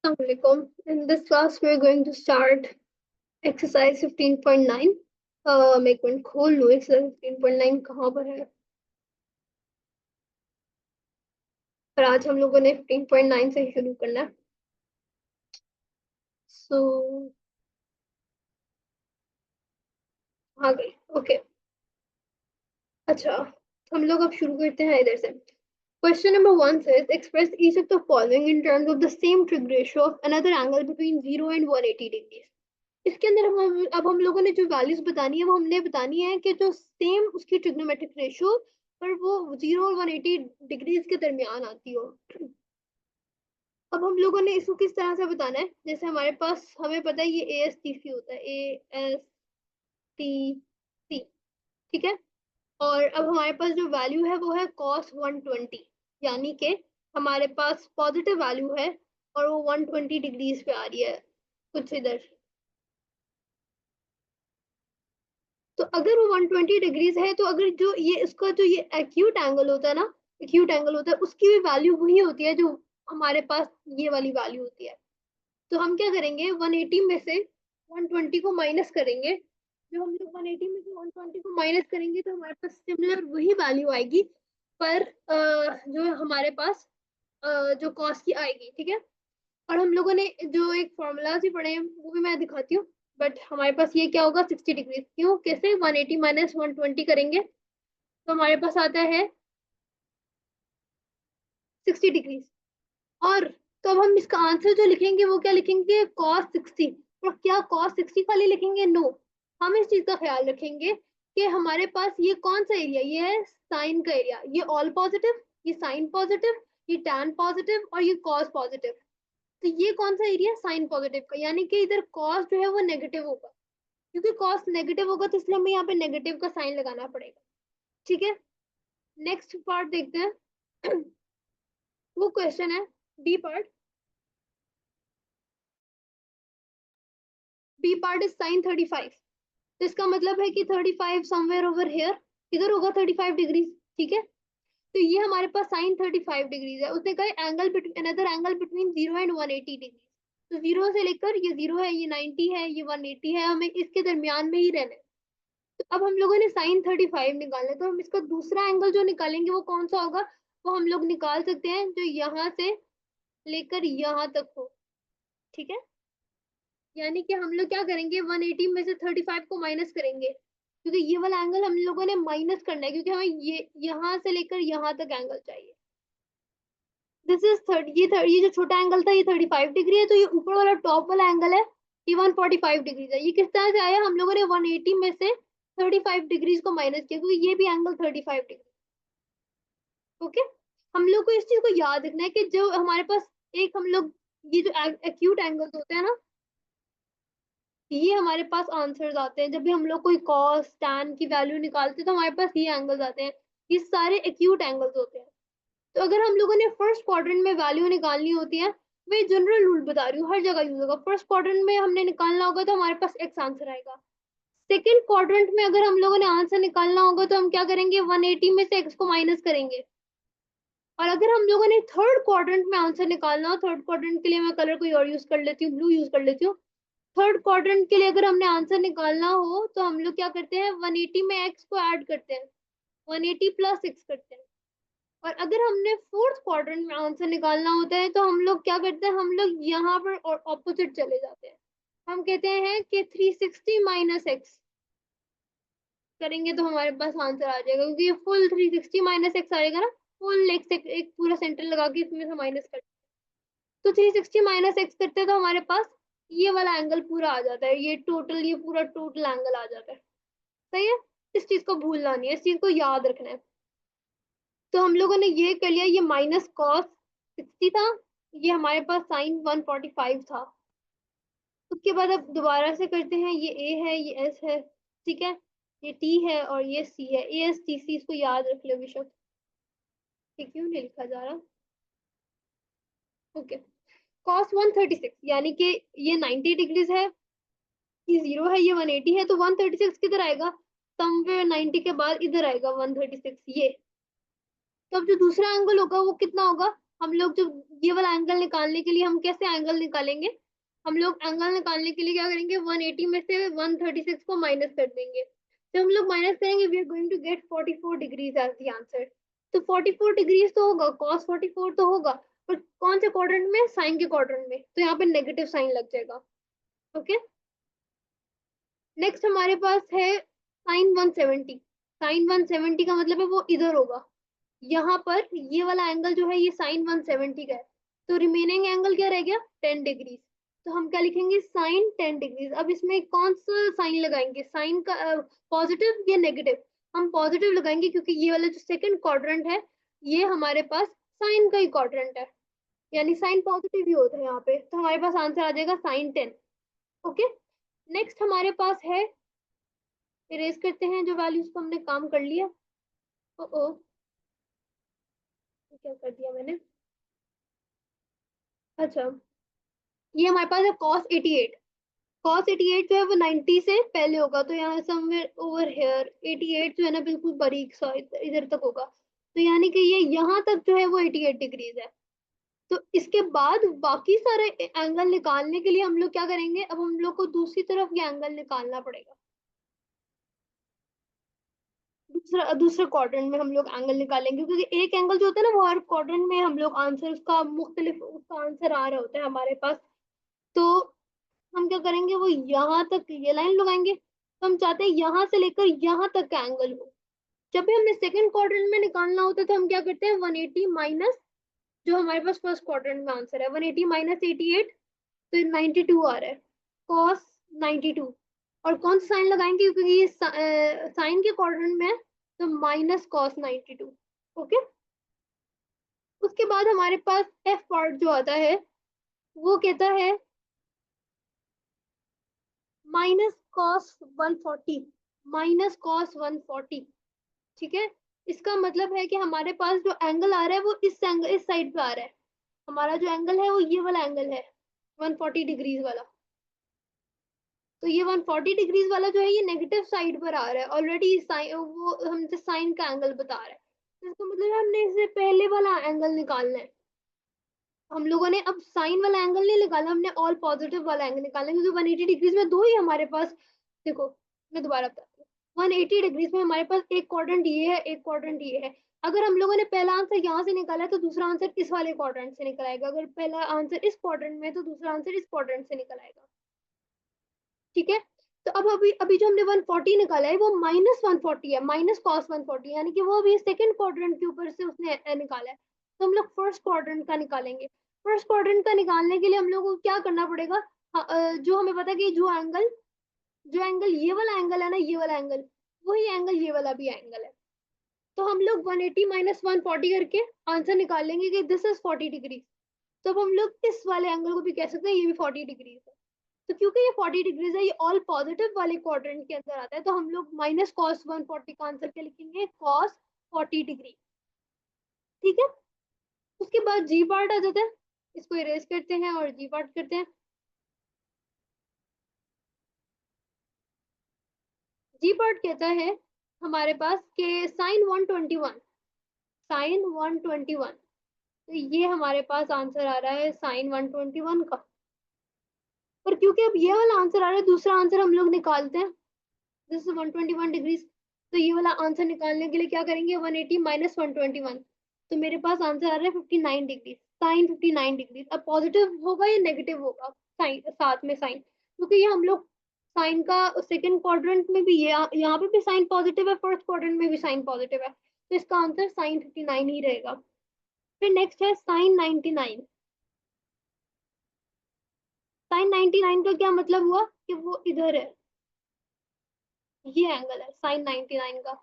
Assalamualaikum. In this class, we're going to start exercise 15.9. मैं एक minute खोल लूँ exercise 15.9 कहाँ पर है। पर आज हम लोगों ने 15.9 से शुरू करना है। So आ गई। ओके अच्छा, हम लोग अब शुरू करते हैं इधर से। Question number 1 says express each of the following in terms of the same trig ratio of another angle between 0 and 180 degrees. इसके अंदर अब हम लोगों ने जो वैल्यूज बतानी है वो हमने बतानी है कि जो सेम उसकी ट्रिग्नोमेट्रिक रेशियो पर वो 0 और 180 डिग्रीज के दरमियान आती हो। अब हम लोगों ने इसको किस तरह से बताना है, जैसे हमारे पास हमें पता है ये ASTC होता है, ASTC, ठीक है। और अब हमारे पास जो वैल्यू है वो है cos 120, यानी कि हमारे पास पॉजिटिव वैल्यू है और वो 120 डिग्रीज पे आ रही है कुछ इधर। तो अगर वो 120 डिग्रीज है तो अगर जो ये इसका जो ये एक्यूट एंगल होता है ना, एक्यूट एंगल होता है, उसकी भी वैल्यू वही होती है जो हमारे पास ये वाली वैल्यू होती है। तो हम क्या करेंगे, 180 में से 120 को माइनस करेंगे। जो हम लोग 180 में से 120 को माइनस करेंगे तो हमारे पास सिमिलर वही वैल्यू आएगी, पर जो हमारे पास जो कॉस की आएगी, ठीक है। और हम लोगों ने जो एक फॉर्मूला भी पढ़े हैं वो भी मैं दिखाती हूँ। बट हमारे पास ये क्या होगा, 60 डिग्री। क्यों, कैसे, 180 माइनस 120 करेंगे तो हमारे पास आता है 60 डिग्री। और तो अब हम इसका आंसर जो लिखेंगे वो क्या लिखेंगे, cos 60। और क्या cos 60 खाली लिखेंगे, नो। हम इस चीज का ख्याल रखेंगे कि हमारे पास ये कौन सा एरिया, ये है साइन का एरिया, ये ऑल पॉजिटिव, ये साइन पॉजिटिव, ये टैन पॉजिटिव और ये cos पॉजिटिव। तो ये कौन सा एरिया, साइन पॉजिटिव का, यानी कि इधर cos जो है वो नेगेटिव होगा। क्योंकि cos नेगेटिव होगा तो इसलिए हमें यहाँ पे नेगेटिव का साइन लगाना पड़ेगा, ठीक है। नेक्स्ट पार्ट देखते हैं। वो क्वेश्चन है B part. B part is sine 35। तो इसका मतलब है कि 35 समवेयर ओवर हियर, इधर होगा 35 डिग्री, ठीक है। तो ये हमारे पास साइन 35 डिग्रीज है। उसने कहा angle between another angle between 0 and 180 degree. तो 0 से लेकर, ये 0 है, ये 90 है, ये 180 है, हमें इसके दरमियान में ही रहना है। तो अब हम लोगों ने साइन 35 निकालना है, तो हम इसका दूसरा एंगल जो निकालेंगे वो कौन सा होगा, वो हम लोग निकाल सकते हैं जो यहाँ से लेकर यहाँ तक हो, ठीक है। यानी कि हम लोग क्या करेंगे, 180 में से 35 को माइनस करेंगे, क्योंकि ये वाला एंगल हम लोगों ने माइनस करना है, क्योंकि हमें ये यहाँ से लेकर यहाँ तक एंगल चाहिए। दिस इज 30, ये जो छोटा एंगल था ये 35 डिग्री है, तो ये ऊपर वाला टॉप वाला एंगल है ये 145 डिग्री है। ये किस तरह से आया, हम लोगों ने 180 में से 35 डिग्रीज को माइनस किया, क्योंकि ये भी एंगल 35 डिग्री। ओके, हम लोग को इस चीज को याद रखना है कि जो हमारे पास एक हम लोग ये जो एक्यूट एंगल्स होते हैं ना, ये हमारे पास आंसर्स आते हैं जब भी हम लोग कोई कॉस टैन की वैल्यू निकालते हैं, तो हमारे पास ये एंगल्स आते हैं। ये सारे एक्यूट एंगल्स होते हैं। तो अगर हम लोगों ने फर्स्ट क्वाड्रेंट में वैल्यू निकालनी होती है, मैं जनरल रूल बता रही हूँ, हर जगह यूज होगा। फर्स्ट क्वाड्रेंट में हमने निकालना होगा तो हमारे पास एक्स आंसर आएगा। सेकेंड क्वाड्रेंट में अगर हम लोगों ने आंसर निकालना होगा तो हम क्या करेंगे, 180 में से एक्स को माइनस करेंगे। और अगर हम लोगों ने थर्ड क्वाड्रेंट में आंसर निकालना हो, थर्ड क्वाड्रेंट के लिए मैं कलर कोई और यूज कर लेती हूँ, ब्लू यूज कर लेती हूँ। थर्ड क्वाड्रेंट के लिए अगर हमने आंसर निकालना हो तो हम लोग क्या करते हैं, 180 में एक्स को ऐड करते हैं, 180 प्लस एक्स करते हैं। और अगर हमने फोर्थ क्वाड्रेंट में आंसर निकालना होता है तो हम लोग क्या करते हैं, हम लोग यहाँ पर ऑपोजिट चले जाते हैं। हम कहते हैं कि 360 माइनस एक्स करेंगे तो हमारे पास आंसर आ जाएगा, क्योंकि ये फुल 360 माइनस एक्स आएगा ना, फुल एक्स एक पूरा सेंटर लगा के इसमें से माइनस कर, तो 360 माइनस एक्स करते हैं तो हमारे पास ये वाला एंगल पूरा आ जाता है, ये टोटल, ये पूरा टोटल एंगल आ जाता है। सही है, इस चीज को भूलना नहीं है, इस चीज को याद रखना है। तो हम लोगों ने ये कर लिया, ये माइनस कॉस 60 था, ये हमारे पास साइन 145 था। उसके बाद अब दोबारा से करते हैं, ये ए है, ये एस है, ठीक है, ये टी है और ये सी है, ए एस टी सी, इसको याद रख लो बेशक। ये क्यों नहीं लिखा जा रहा, ओके। कॉस 136 यानी कि ये 90 डिग्रीज है, ये 0 है, ये 180 है, तो 136 किधर आएगा, समवेयर 90 के बाद इधर आएगा 136 ये। तो अब जो दूसरा एंगल होगा वो कितना होगा, हम लोग जो ये वाला एंगल निकालने के लिए हम कैसे एंगल निकालेंगे, हम लोग एंगल निकालने के लिए क्या करेंगे, 180 में से 136 को माइनस कर देंगे। जब हम लोग माइनस करेंगे we are going to get 44 degrees as the answer. तो 44 डिग्रीज तो होगा, cos 44 तो होगा, पर कौन से क्वाड्रेंट में, साइन के क्वाड्रेंट में, तो यहाँ पे नेगेटिव साइन लग जाएगा। ओके, नेक्स्ट हमारे पास है साइन 170। साइन 170 का मतलब है वो इधर होगा, यहाँ पर ये वाला एंगल जो है ये साइन 170 का है, तो रिमेनिंग एंगल क्या रह गया, 10 डिग्रीज। तो हम क्या लिखेंगे, साइन 10 डिग्रीज। अब इसमें कौन सा साइन लगाएंगे, साइन का पॉजिटिव या नेगेटिव, हम पॉजिटिव लगाएंगे क्योंकि ये वाला जो सेकंड क्वाड्रेंट है ये हमारे पास साइन का ही क्वाड्रेंट है, यानी साइन पॉजिटिव ही होता है यहाँ पे, तो हमारे पास आंसर आ जाएगा साइन 10। ओके, नेक्स्ट हमारे पास है, इरेज करते हैं जो वैल्यूज को हमने काम कर लिया। ओ क्या कर दिया मैंने, अच्छा ये हमारे पास है cos 88। cos 88 जो है वो 90 से पहले होगा, तो यहाँ समवेयर ओवर हेयर 88 जो है ना बिल्कुल बारीक सा इधर तक होगा, तो यानी कि ये यहाँ तक जो है वो 88 डिग्रीज है। तो इसके बाद बाकी सारे एंगल निकालने के लिए हम लोग क्या करेंगे, अब हम लोग को दूसरी तरफ ये एंगल निकालना पड़ेगा, दूसरा दूसरे क्वाड्रेंट में हम लोग एंगल निकालेंगे, क्योंकि एक एंगल जो होता है ना वो हर क्वाड्रेंट में हम लोग आंसर उसका मुख्तलिफ उसका आंसर आ रहा होता है हमारे पास। तो हम क्या करेंगे, वो यहाँ तक ये लाइन लगाएंगे, तो हम चाहते हैं यहाँ से लेकर यहाँ तक का एंगल हो। जब भी हमने सेकंड क्वाड्रेंट में निकालना होता है तो हम क्या करते हैं, 180 माइनस जो हमारे पास फर्स्ट क्वाड्रेंट में आंसर है, 180 माइनस 88, तो 92 आ रहा है, cos 92। और कौन सा साइन लगाएंगे, क्योंकि ये साइन के क्वाड्रेंट में है, तो माइनस cos 92। ओके, उसके बाद हमारे पास एफ पार्ट जो आता है वो कहता है माइनस कॉस 140, माइनस कॉस 140। ठीक है, इसका मतलब है कि हमारे पास जो एंगल आ रहा है वो इस एंगल इस साइड पे आ रहा है, हमारा जो एंगल है वो ये वाला एंगल है 140 डिग्रीज वाला। तो ये 140 डिग्रीज वाला जो है ये नेगेटिव साइड पर आ रहा है ऑलरेडी, वो हमसे साइन का एंगल बता रहा है, तो इसका मतलब है हमने इससे पहले वाला एंगल निकालना है। हम लोगों ने अब साइन वाला एंगल नहीं निकाला, हमने ऑल पॉजिटिव वाला एंगल निकाला, क्योंकि 180 डिग्रीज में दो ही हमारे पास, देखो मैं दोबारा बताती हूँ, 180 डिग्रीज में हमारे पास एक क्वाड्रेंट ये है, एक क्वाड्रेंट ये है। अगर हम लोगों ने पहला आंसर यहाँ से निकाला है तो दूसरा आंसर इस वाले क्वाड्रेंट से निकल आएगा, अगर पहला आंसर इस क्वाड्रेंट में है तो दूसरा आंसर इस क्वाड्रेंट से निकल आएगा। ठीक है, तो अब अभी अभी जो हमने 140 निकाला है वो माइनस 140 है, माइनस कॉस 140, यानी कि वो अभी सेकंड क्वाड्रेंट के ऊपर से उसने निकाला है, तो हम लोग फर्स्ट क्वाड्रेंट का निकालेंगे। फर्स्ट क्वाड्रेंट का निकालने के लिए हम लोग को क्या करना पड़ेगा, जो हमें पता है कि जो एंगल ये वाला एंगल है ना, ये वाला एंगल, वही एंगल ये वाला भी एंगल है, तो हम लोग 180 माइनस 140 करके आंसर निकाल लेंगे कि दिस इज 40 डिग्री। तो अब हम लोग इस वाले एंगल को भी कह सकते हैं ये भी 40 डिग्री है, तो क्योंकि ये 40 डिग्रीज है, ये ऑल पॉजिटिव वाले क्वाड्रेंट के अंदर आता है, तो हम लोग माइनस कॉस 140 का आंसर क्या लिखेंगे, कॉस 40 डिग्री। ठीक है, उसके बाद जी पार्ट आ जाता है, इसको इरेज करते हैं और जी पार्ट करते हैं। जी पार्ट कहता है हमारे पास के साइन 121, साइन 121, तो ये हमारे पास आंसर आ रहा है साइन 121 का। पर क्योंकि अब ये वाला आंसर आ रहा है, दूसरा आंसर हम लोग निकालते हैं, दिस इज 121 डिग्रीज, तो ये वाला आंसर निकालने के लिए क्या करेंगे, 180 माइनस 121, तो मेरे पास आंसर आ रहा है 59 डिग्री, साइन 59 डिग्री। अब पॉजिटिव होगा या नेगेटिव होगा, साइन साथ में साइन, क्योंकि ये हम लोग साइन का सेकंड क्वाड्रेंट में भी, यहाँ पे भी साइन पॉजिटिव है, फर्स्ट क्वाड्रेंट में भी साइन पॉजिटिव है, तो इसका आंसर साइन 59 ही रहेगा। फिर नेक्स्ट है साइन 99। साइन 99 का क्या मतलब हुआ कि वो इधर है, ये एंगल है साइन 99 का,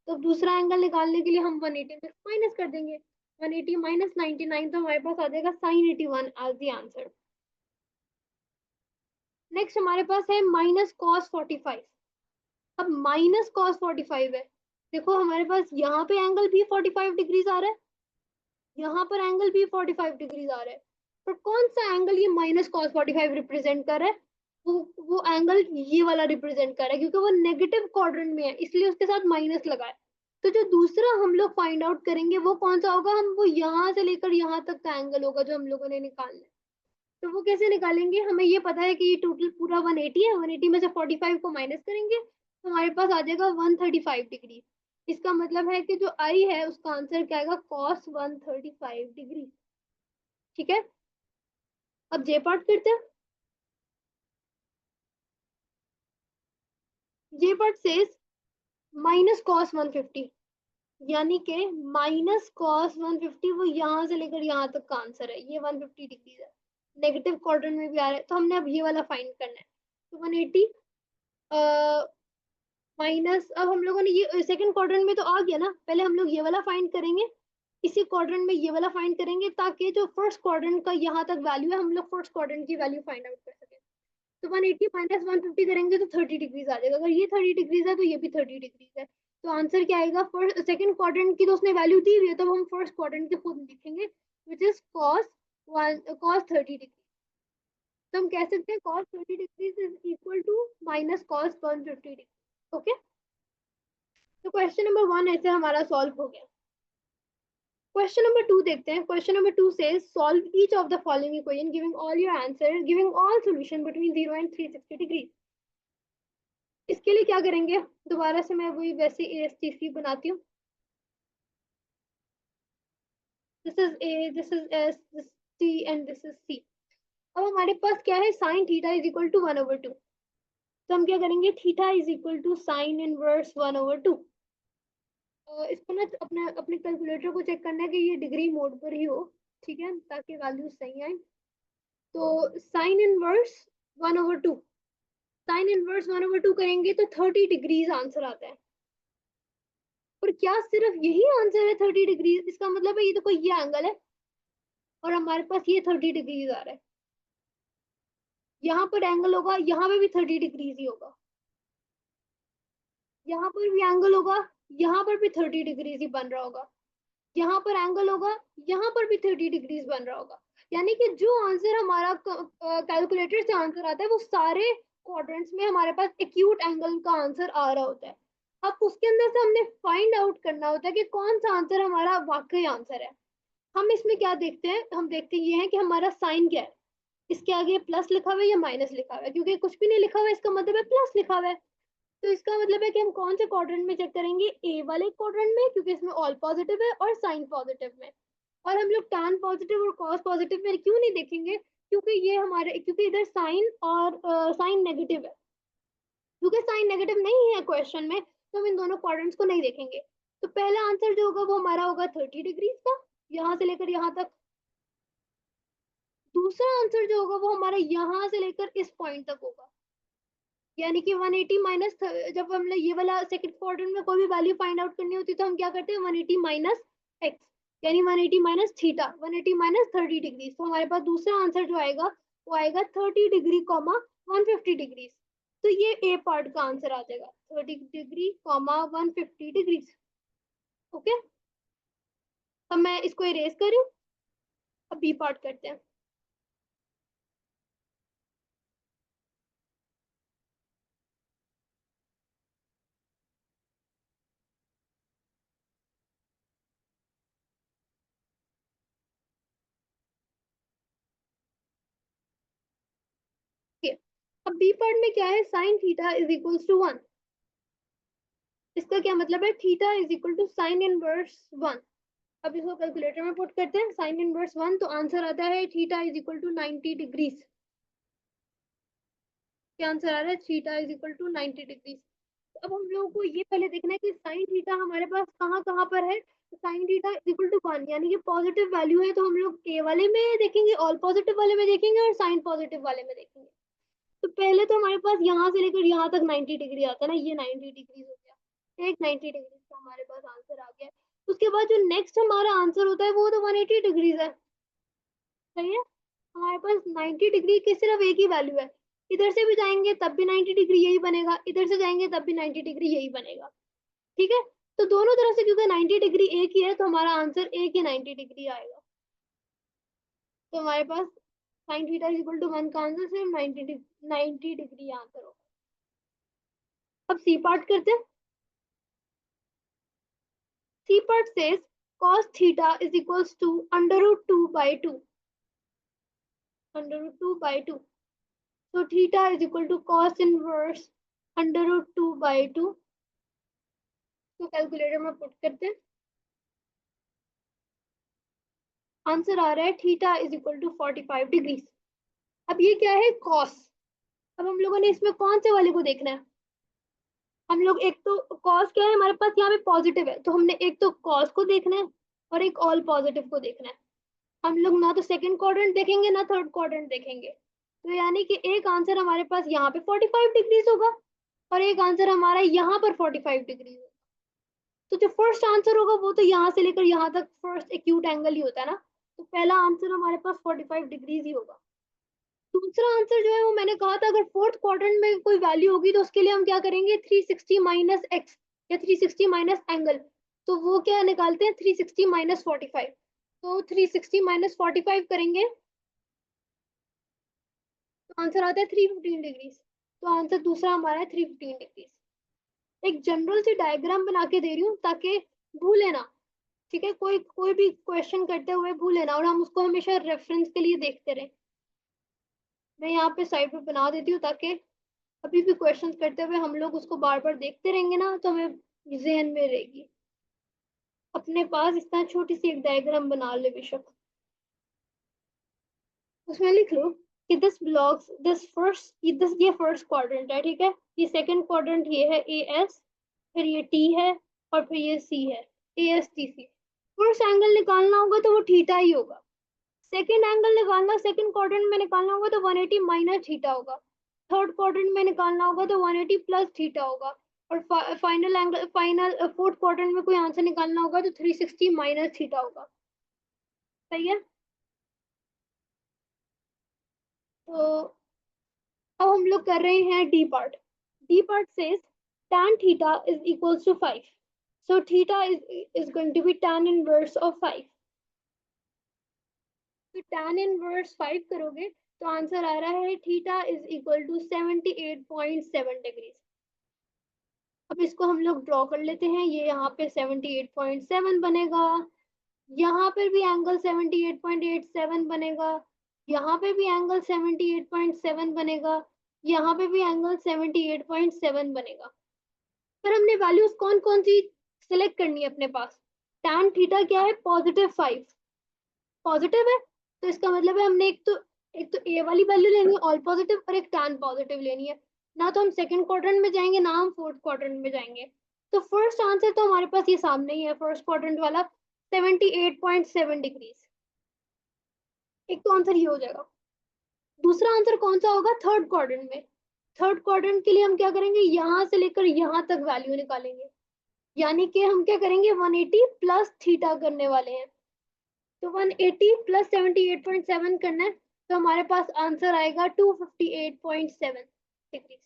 तो दूसरा एंगल निकालने के लिए हम 180 में माइनस कर देंगे, 180 माइनस 99, तो हमारे पास आ जाएगा sine 81 as the answer. Next हमारे पास है माइनस कॉस 45। अब माइनस कॉस 45 है, देखो हमारे पास यहाँ पे एंगल भी 45 डिग्रीज आ रहा है, यहाँ पर एंगल भी 45 डिग्रीज आ रहा है, पर कौन सा एंगल ये माइनस कॉस 45 रिप्रेजेंट कर रहा है, वो एंगल ये वाला रिप्रेजेंट कर रहा है, क्योंकि वो नेगेटिव क्वाड्रेंट में है इसलिए उसके साथ माइनस लगा है, तो जो दूसरा हम लोग फाइंड आउट करेंगे वो कौन सा होगा, हम वो यहाँ से लेकर यहाँ तक का एंगल होगा जो हम लोगों ने निकालना है। तो वो कैसे निकालेंगे, हमें ये पता है कि ये टोटल पूरा 180 है, 180 में से 45 को माइनस करेंगे तो हमारे पास आ जाएगा 135 डिग्री। इसका मतलब है कि जो आई है उसका आंसर क्या आएगा, cos 135 डिग्री। ठीक है, अब जे पार्ट करते हैं। जे पार्ट सेज माइनस कॉस 150, यानी कि माइनस कॉस 150 वो यहाँ से लेकर यहाँ तक का आंसर है, ये 150 डिग्री है। नेगेटिव क्वाड्रेंट में भी आ रहा है, तो हमने अब ये वाला फाइंड करना है। तो 180 माइनस, अब हम लोगों ने ये सेकंड क्वाड्रेंट में तो आ गया ना, पहले हम लोग ये वाला फाइंड करेंगे, इसी क्वाड्रेंट में ये वाला फाइंड करेंगे, ताकि जो फर्स्ट क्वाड्रेंट का यहाँ तक वैल्यू है हम लोग फर्स्ट क्वाड्रेंट की वैल्यू फाइंड आउट कर सकें। तो 180 माइनस 150 करेंगे तो 30 डिग्रीज आ जाएगा, अगर ये 30 डिग्रीज है तो ये भी 30 डिग्रीज है। तो आंसर क्या आएगा, फर्स्ट सेकंड क्वाड्रेंट की तो उसने वैल्यू दी हुई है, तो हम फर्स्ट क्वाड्रेंट की खुद लिखेंगे, विच इज cos 30 डिग्री। तो हम कह सकते हैं cos 30 degrees is equal to minus cos 150 degree. Okay, तो क्वेश्चन नंबर 1 ऐसे हमारा सॉल्व हो गया। क्वेश्चन नंबर 2 देखते हैं। Question number 2 says solve each of the following equation giving all your answer, giving all solution between 0 and 360 degree। इसके लिए क्या करेंगे, दोबारा से मैं वही वैसे ASTC बनाती हूँ। This is A, this is S, this T and this is C। अब हमारे पास क्या है, sine theta is equal to 1/2। तो हम क्या करेंगे, theta is equal to sine inverse 1/2। इसको ना अपने अपने कैलकुलेटर को चेक करना है कि ये डिग्री मोड पर ही हो, ठीक है, ताकि वैल्यू सही आए। तो साइन इनवर्स 1/2, साइन इनवर्स 1/2 करेंगे तो 30 डिग्रीज आंसर आता है। और क्या सिर्फ यही आंसर है 30 डिग्रीज, इसका मतलब है ये देखो ये एंगल है और हमारे पास ये 30 डिग्रीज आ रहा है, यहाँ पर एंगल होगा, यहाँ पे भी 30 डिग्रीज ही होगा, यहाँ पर भी एंगल होगा, यहाँ पर भी 30 डिग्रीज ही बन रहा होगा, यहाँ पर एंगल होगा, यहाँ पर भी 30 डिग्रीज बन रहा होगा। यानी कि जो आंसर हमारा कैलकुलेटर से आंसर आता है वो सारे क्वाड्रेंट्स में हमारे पास एक्यूट एंगल का आंसर आ रहा होता है। अब उसके अंदर से हमने फाइंड आउट करना होता है कि कौन सा आंसर हमारा वाकई आंसर है। हम इसमें क्या देखते हैं, हम देखते ये हैं कि हमारा साइन क्या है, इसके आगे प्लस लिखा हुआ है या माइनस लिखा हुआ है, क्योंकि कुछ भी नहीं लिखा हुआ है इसका मतलब है प्लस लिखा हुआ है। तो इसका मतलब है कि हम कौन से क्वाड्रेंट में चेक करेंगे, ए वाले क्वाड्रेंट में, क्योंकि इसमें ऑल पॉजिटिव है, और साइन पॉजिटिव में। और हम लोग टैन पॉजिटिव और कॉस पॉजिटिव में क्यों नहीं देखेंगे, क्योंकि ये हमारे, क्योंकि इधर साइन और साइन नेगेटिव है, क्योंकि साइन नेगेटिव नहीं है क्वेश्चन में, तो हम इन दोनों क्वाड्रेंट्स को नहीं देखेंगे। तो पहला आंसर जो होगा वो हमारा होगा 30 डिग्रीज का, यहाँ से लेकर यहाँ तक। दूसरा आंसर जो होगा वो हमारा यहाँ से लेकर इस पॉइंट तक होगा, यानी कि 180 माइनस, जब हमने ये वाला सेकंड क्वाड्रेंट में कोई भी वैल्यू फाइंड आउट करनी होती है तो हम क्या करते हैं, 180 माइनस एक्स, यानी 180 माइनस थीटा, 180 माइनस 30 डिग्री। तो हमारे पास दूसरा आंसर जो आएगा वो आएगा 30 डिग्री कॉमा 150 डिग्री। तो ये ए पार्ट का आंसर आ जाएगा 30 डिग्री कॉमा 150 डिग्री। ओके, अब मैं इसको इरेज कर रही हूँ, अब बी पार्ट करते हैं। अब बी पार्ट में क्या है, sine theta is equal to 1। इसका क्या मतलब है, theta is equal to sine inverse 1। अब इसको कैलकुलेटर में पुट करते हैं, साइन इनवर्स 1, तो आंसर आता है theta is equal to 90 degrees. क्या आंसर आ रहा है, theta is equal to 90 degrees. अब हम लोगों को ये पहले देखना है कि साइन थीटा हमारे पास कहाँ कहाँ पर है। तो sine theta is equal to 1, यानी कि पॉजिटिव वैल्यू है, तो हम लोग ए वाले में देखेंगे, ऑल पॉजिटिव वाले में देखेंगे और साइन पॉजिटिव वाले में देखेंगे। तो पहले तो हमारे पास यहाँ से लेकर यहाँ तक 90 डिग्री आता है ना, ये 90 डिग्री हो गया, एक 90 डिग्री का हमारे पास आंसर आ गया। उसके बाद जो नेक्स्ट हमारा आंसर होता है वो तो 180 डिग्रीज है, सही है। हमारे पास 90 डिग्री की सिर्फ एक ही वैल्यू है, इधर से भी जाएंगे तब भी 90 डिग्री यही बनेगा, इधर से जाएंगे तब भी 90 डिग्री यही बनेगा, ठीक है। तो दोनों तरफ से क्योंकि 90 डिग्री एक ही है तो हमारा आंसर एक ही 90 डिग्री आएगा। तो हमारे पास sine theta is equal to 1 का आंसर सिर्फ 90 डिग्री आंसर होगा। अब सी पार्ट करते हैं। C part says cos theta is equals to under root 2 by 2. Under root 2 by 2. So theta is equal to cos inverse under root 2 by 2. तो calculator में put करते हैं, answer आ रहा है theta is equal to 45 degrees. अब ये क्या है, कॉस। अब हम लोगों ने इसमें कौन से वाले को देखना है, हम लोग एक तो कॉस क्या है हमारे पास यहाँ पे पॉजिटिव है, तो हमने एक तो कॉस को देखना है और एक ऑल पॉजिटिव को देखना है। हम लोग ना तो सेकंड क्वाड्रेंट देखेंगे ना थर्ड क्वाड्रेंट देखेंगे, तो यानी कि एक आंसर हमारे पास यहाँ पे 45 डिग्रीज होगा और एक आंसर हमारा यहाँ पर 45 डिग्रीज होगा। तो जो फर्स्ट आंसर होगा वो तो यहाँ से लेकर यहाँ तक फर्स्ट एक्यूट एंगल ही होता है ना, तो पहला आंसर हमारे पास 45 डिग्रीज ही होगा। दूसरा आंसर जो है वो मैंने कहा था, अगर फोर्थ क्वाड्रेंट में कोई वैल्यू होगी तो उसके लिए हम क्या करेंगे, 360 माइनस एक्स या 360 माइनस एंगल, तो वो क्या निकालते हैं 360 माइनस 45, तो 360 माइनस 45 करेंगे तो आंसर आता है 315 डिग्रीज। तो आंसर दूसरा हमारा है 315 डिग्रीज। एक जनरल सी डायग्राम बना के दे रही हूँ ताकि भूले ना, ठीक है, कोई भी क्वेश्चन करते हुए भूले ना और हम उसको हमेशा रेफरेंस के लिए देखते रहें। मैं यहाँ पे साइड पे बना देती हूँ ताकि अभी भी क्वेश्चन करते हुए हम लोग उसको बार बार देखते रहेंगे ना तो हमें जहन में रहेगी। अपने पास इतना छोटी सी एक डायग्राम बना ले बेशक, उसमें लिख लो कि दिस ब्लॉक्स दिस फर्स्ट ये फर्स्ट क्वाड्रेंट है, ठीक है, ये सेकंड क्वाड्रेंट ये है ए एस, फिर ये टी है और फिर ये सी है, A S T C. First angle निकालना होगा तो वो थीटा ही होगा, सेकंड एंगल निकालना सेकंड क्वाड्रेंट में निकालना होगा तो 180 माइनस थीटा होगा, थर्ड क्वाड्रेंट में निकालना होगा तो 180 प्लस थीटा होगा और final angle final fourth quadrant में कोई आंसर निकालना होगा तो 360 माइनस थीटा होगा। सही है। तो अब हम लोग कर रहे हैं D part. D part says tan theta is equals to 5, so theta is going to be tan inverse of 5। तो tan इनवर्स 5 करोगे तो आंसर आ रहा है theta is equal to 78.7 degrees. अब इसको हम लोग ड्रॉ कर लेते हैं, ये यहाँ पे 78.7 बनेगा, यहाँ पर भी एंगल 78.87 बनेगा, यहाँ पे भी एंगल 78.7 बनेगा, यहाँ पे भी एंगल 78.7 बनेगा। पर हमने वैल्यूज कौन कौन सी सिलेक्ट करनी है अपने पास, tan थीटा क्या है +5, पॉजिटिव है, तो इसका मतलब है हमने एक तो ए वाली वैल्यू लेनी है ऑल पॉजिटिव और एक tan पॉजिटिव लेनी है, ना तो हम सेकंड क्वाड्रेंट में जाएंगे ना हम फोर्थ क्वाड्रेंट में जाएंगे। तो फर्स्ट आंसर तो हमारे पास ये सामने ही है, फर्स्ट क्वाड्रेंट वाला 78.7 डिग्रीज, एक तो आंसर ये हो जाएगा। दूसरा आंसर कौन सा होगा, थर्ड क्वाड्रेंट में। थर्ड क्वाड्रेंट के लिए हम क्या करेंगे, यहाँ से लेकर यहाँ तक वैल्यू निकालेंगे, यानी कि हम क्या करेंगे 180 प्लस थीटा करने वाले हैं, तो 180 प्लस 78.7 करना है, तो हमारे पास आंसर आएगा 258.7 डिग्री।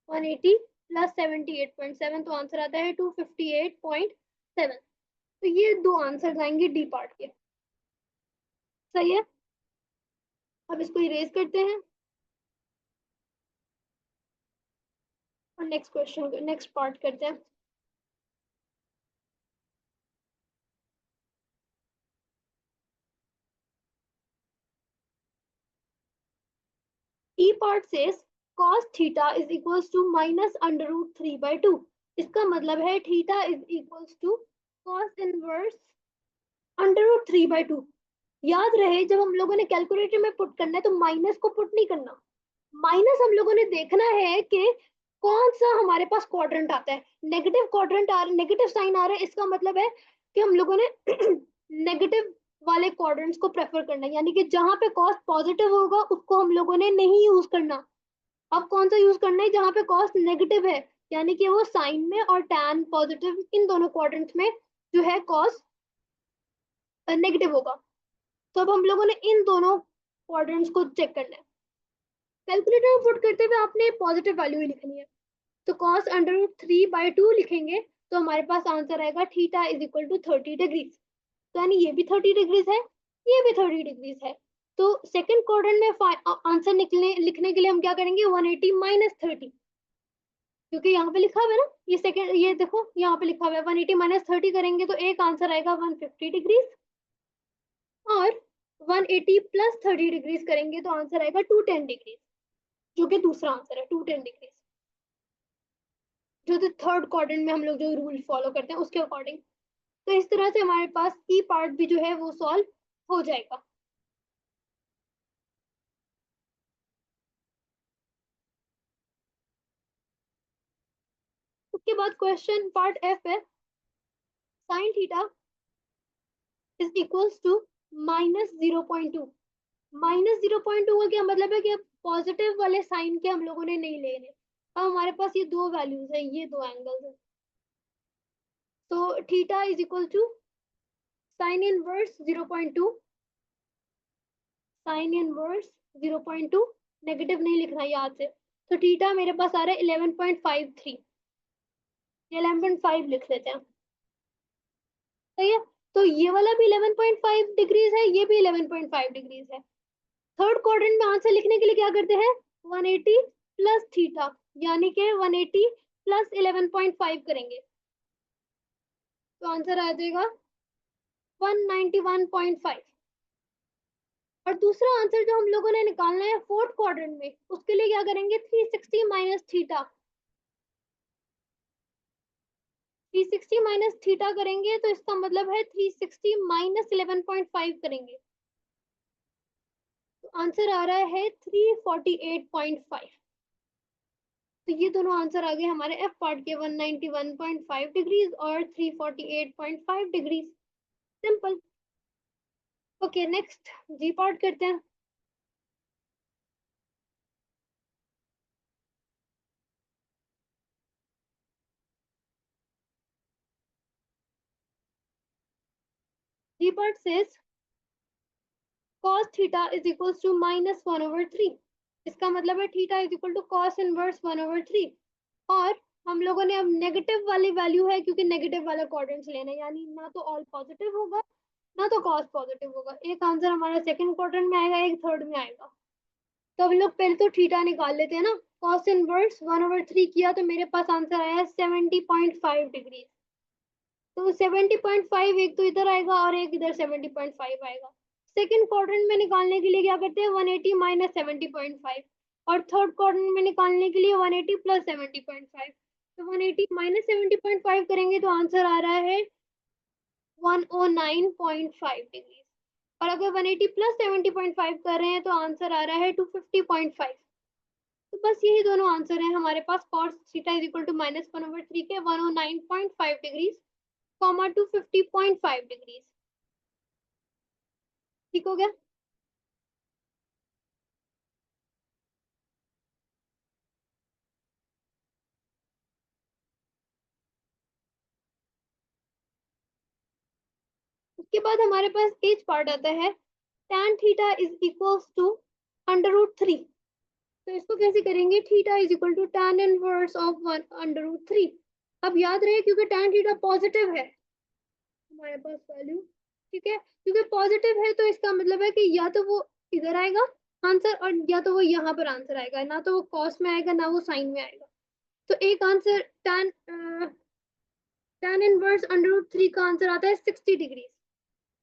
180 प्लस 78.7 तो आंसर आता है 258.7। तो ये दो आंसर आएंगे डी पार्ट के। सही है, अब इसको इरेज करते हैं और नेक्स्ट क्वेश्चन नेक्स्ट पार्ट करते हैं। E part says cos theta is equals to minus under root 3 by 2। इसका मतलब है theta is equals to cos inverse under root 3 by 2। याद रहे जब हम लोगों ने कैलकुलेटर में पुट करना है तो माइनस को पुट नहीं करना, माइनस हम लोगों ने देखना है कि कौन सा हमारे पास क्वाड्रेंट आता है, नेगेटिव क्वाड्रेंट आ रहा है, नेगेटिव साइन आ रहा है, इसका मतलब है कि हम लोगों ने नेगेटिव वाले क्वाड्रेंट्स को प्रेफर करना है, यानी कि जहां पे कॉस्ट पॉजिटिव होगा उसको हम लोगों ने नहीं यूज करना। अब कौन सा यूज करना है, जहां पे कॉस्ट नेगेटिव है, यानी कि वो साइन में और टैन पॉजिटिव इन दोनों क्वाड्रेंट्स में जो है कॉस्ट नेगेटिव होगा। तो अब हम लोगों ने इन दोनों क्वाड्रेंट्स को चेक करना है। कैलकुलेटर में पुट करते हुए आपने पॉजिटिव वैल्यू ही लिखनी है, तो cos अंडर रूट 3 by 2 लिखेंगे तो हमारे पास आंसर आएगा theta is equal to 30 degrees. तो यानी ये भी 30 डिग्रीज है, ये भी 30 डिग्रीज है। तो सेकंड क्वाड्रेंट में आंसर लिखने के लिए हम क्या करेंगे 180 माइनस 30, क्योंकि यहाँ पे लिखा हुआ है ना, ये सेकंड, ये देखो यहाँ पे लिखा हुआ है 180 माइनस 30 करेंगे तो एक आंसर आएगा 150 डिग्रीज, और 180 प्लस 30 डिग्रीज करेंगे तो आंसर आएगा 210 डिग्रीज, जो कि दूसरा आंसर है 210 डिग्रीज, जो थर्ड क्वाड्रेंट में हम लोग जो रूल फॉलो करते हैं उसके अकॉर्डिंग। तो इस तरह से हमारे पास ई पार्ट भी जो है वो सॉल्व हो जाएगा। उसके बाद क्वेश्चन पार्ट एफ है, sine theta is equals to -0.2। -0.2 का क्या मतलब है कि अब पॉजिटिव वाले साइन के हम लोगों ने नहीं लेने। अब हमारे पास ये दो वैल्यूज है, ये दो एंगल्स है, तो theta is equal to sine inverse 0.2, sine inverse 0.2, negative नहीं लिखना याद से। तो थीटा मेरे पास आ रहा है 11.53, 11.5 लिख लेते हैं, सही है। तो ये वाला भी 11.5 डिग्रीज है, ये भी 11.5 डिग्रीज है। थर्ड क्वाड्रेंट में आंसर लिखने के लिए क्या करते हैं, 180 प्लस थीटा, यानी कि 180 प्लस 11.5 करेंगे तो आंसर आ जाएगा 191.5। और दूसरा आंसर जो हम लोगों ने निकालना है फोर्थ क्वाड्रेंट में, उसके लिए क्या करेंगे, 360 माइनस थीटा, 360 माइनस थीटा करेंगे तो इसका मतलब है 360 माइनस 11.5 करेंगे तो आंसर आ रहा है 348.5। तो ये दोनों आंसर आ गए हमारे एफ पार्ट के, 191.5 डिग्रीज और 348.5 degrees. Simple. Okay next G part करते हैं। G part says cos theta is equals to -1/3। इसका मतलब है theta is equal to cos inverse 1/3। और हम लोगों ने अब नेगेटिव वाली वैल्यू है, क्योंकि नेगेटिव वाला क्वाड्रेंट्स लेना है, यानी ना तो ऑल पॉजिटिव होगा ना तो cos पॉजिटिव होगा। एक आंसर हमारा सेकंड क्वाड्रेंट में आएगा, एक थर्ड में आएगा। तो हम लोग पहले तो थीटा निकाल लेते हैं ना। cos इनवर्स 1/3 किया तो मेरे पास आंसर आया 70.5 डिग्री। तो 70.5 एक तो इधर आएगा और एक इधर 70.5 आएगा। सेकंड क्वाड्रेंट में निकालने के लिए क्या करते हैं, 180 माइनस 70.5, और थर्ड क्वाड्रेंट में निकालने के लिए 180 प्लस 70.5। तो 180 माइनस 70.5 करेंगे तो आंसर आ रहा है 109.5 डिग्री। और अगर 180 प्लस 70.5 कर रहे हैं तो आंसर आ रहा है 250.5। तो बस यही दोनों आंसर हैं हमारे पास, cos theta is equal to -1/3 के 109.5 डिग्री, कॉमा 250.5 डिग्रीज। ठीक हो गया। उसके बाद हमारे पास एज पार्ट आता है, tan theta is equals to √3। तो इसको कैसे करेंगे, theta is equal to tan inverse of 1/√3। अब याद रहे क्योंकि tan थीटा पॉजिटिव है हमारे पास वैल्यू, ठीक है, क्योंकि पॉजिटिव है तो इसका मतलब है कि या तो वो इधर आएगा आंसर, और या तो वो यहाँ पर आंसर आएगा, ना तो वो कॉस में आएगा ना वो साइन में आएगा। तो एक आंसर tan इनवर्स √3 का आंसर आता है 60 degree,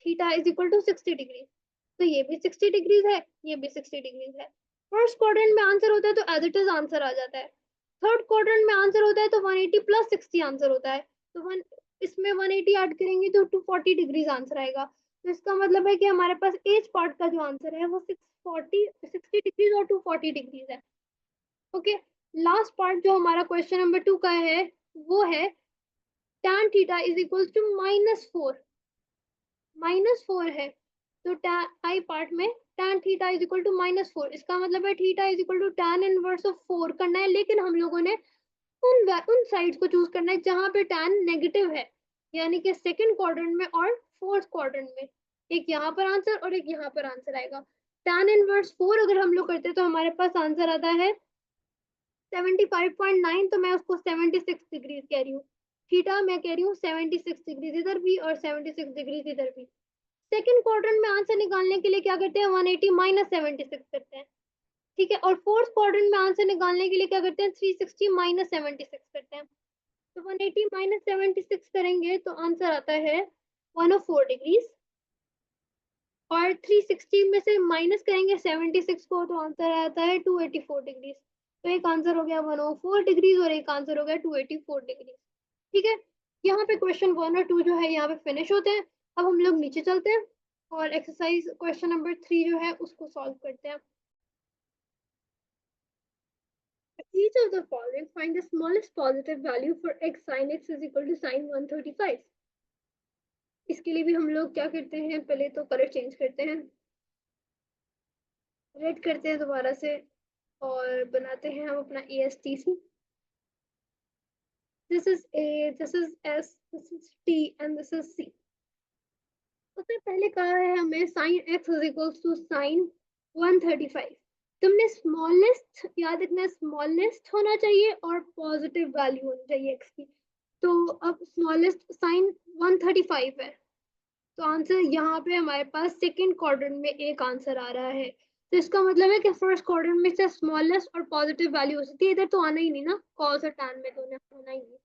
theta is equal to 60 degree. तो ये भी 60 डिग्रीज है, ये भी 60 डिग्रीज है। फर्स्ट क्वाड्रेंट में आंसर होता है तो एज इट इज आंसर आ जाता है। थर्ड क्वाड्रेंट में आंसर होता है तो 180 प्लस 60 आंसर होता है। तो वन इसमें 180 ऐड करेंगे तो 240 डिग्रीज आंसर आएगा। तो इसका मतलब है कि हमारे पास एज पार्ट का जो आंसर है वो 60 डिग्रीज और 240 डिग्रीज है। ओके, लास्ट पार्ट जो हमारा क्वेश्चन नंबर 2 का है वो है tan theta is equal to -4, -4 है। तो आई पार्ट में tan theta is equal to -4, इसका मतलब है theta is equal to tan inverse of 4 करना है, लेकिन हम लोगों ने उन साइड्स को चूज करना है जहां पे tan नेगेटिव है, यानी कि सेकंड क्वाड्रेंट में और फोर्थ क्वाड्रेंट में। एक यहाँ पर आंसर और एक यहाँ पर आंसर आएगा। tan इनवर्स 4 अगर हम लोग करते हैं तो हमारे पास आंसर आता है 75.9, तो मैं उसको 76 डिग्री कह रही हूँ। थीटा मैं कह रही हूँ 76 डिग्री इधर भी और 76 डिग्री इधर भी। सेकंड क्वाड्रेंट में आंसर निकालने के लिए क्या करते हैं, 180 माइनस 76 करते हैं। ठीक है। और फोर्थ क्वाड्रेंट में आंसर निकालने के लिए क्या करते हैं, 360 माइनस 76 करते हैं। तो 180 माइनस 76 करेंगे तो आंसर आता है 104 डिग्रीज। और 360 में से माइनस करेंगे 76 को तो आंसर आता है 284 डिग्रीज। तो एक आंसर हो गया 104 डिग्रीज और एक आंसर हो गया 284 डिग्रीज। ठीक है। यहाँ पे क्वेश्चन 1 और 2 जो है यहाँ पे फिनिश होते हैं। अब हम लोग नीचे चलते हैं और एक्सरसाइज क्वेश्चन नंबर 3 जो है उसको सॉल्व करते हैं। Each of the following, find the smallest positive value for x sin x is equal to sin 135। इसके लिए भी हम लोग क्या करते हैं, पहले तो कलर चेंज करते हैं, रेड करते हैं दोबारा से और बनाते हैं हम अपना ASTC। This is A, this is S, this is T and this is C। उसने पहले कहा है हमें sin x is equals to sin 135। तुमने स्मॉलेस्ट याद रखना, स्मॉलेस्ट होना चाहिए और पॉजिटिव वैल्यू होनी चाहिए x की। तो अब स्मॉलेस्ट साइन 135 है, तो आंसर यहाँ पे हमारे पास सेकंड क्वाड्रेंट में एक आंसर आ रहा है। तो इसका मतलब है कि फर्स्ट क्वाड्रेंट में से स्मॉलेस्ट और पॉजिटिव वैल्यू हो सकती है, इधर तो आना ही नहीं ना, कॉस और टैन में तो होना ही नहीं।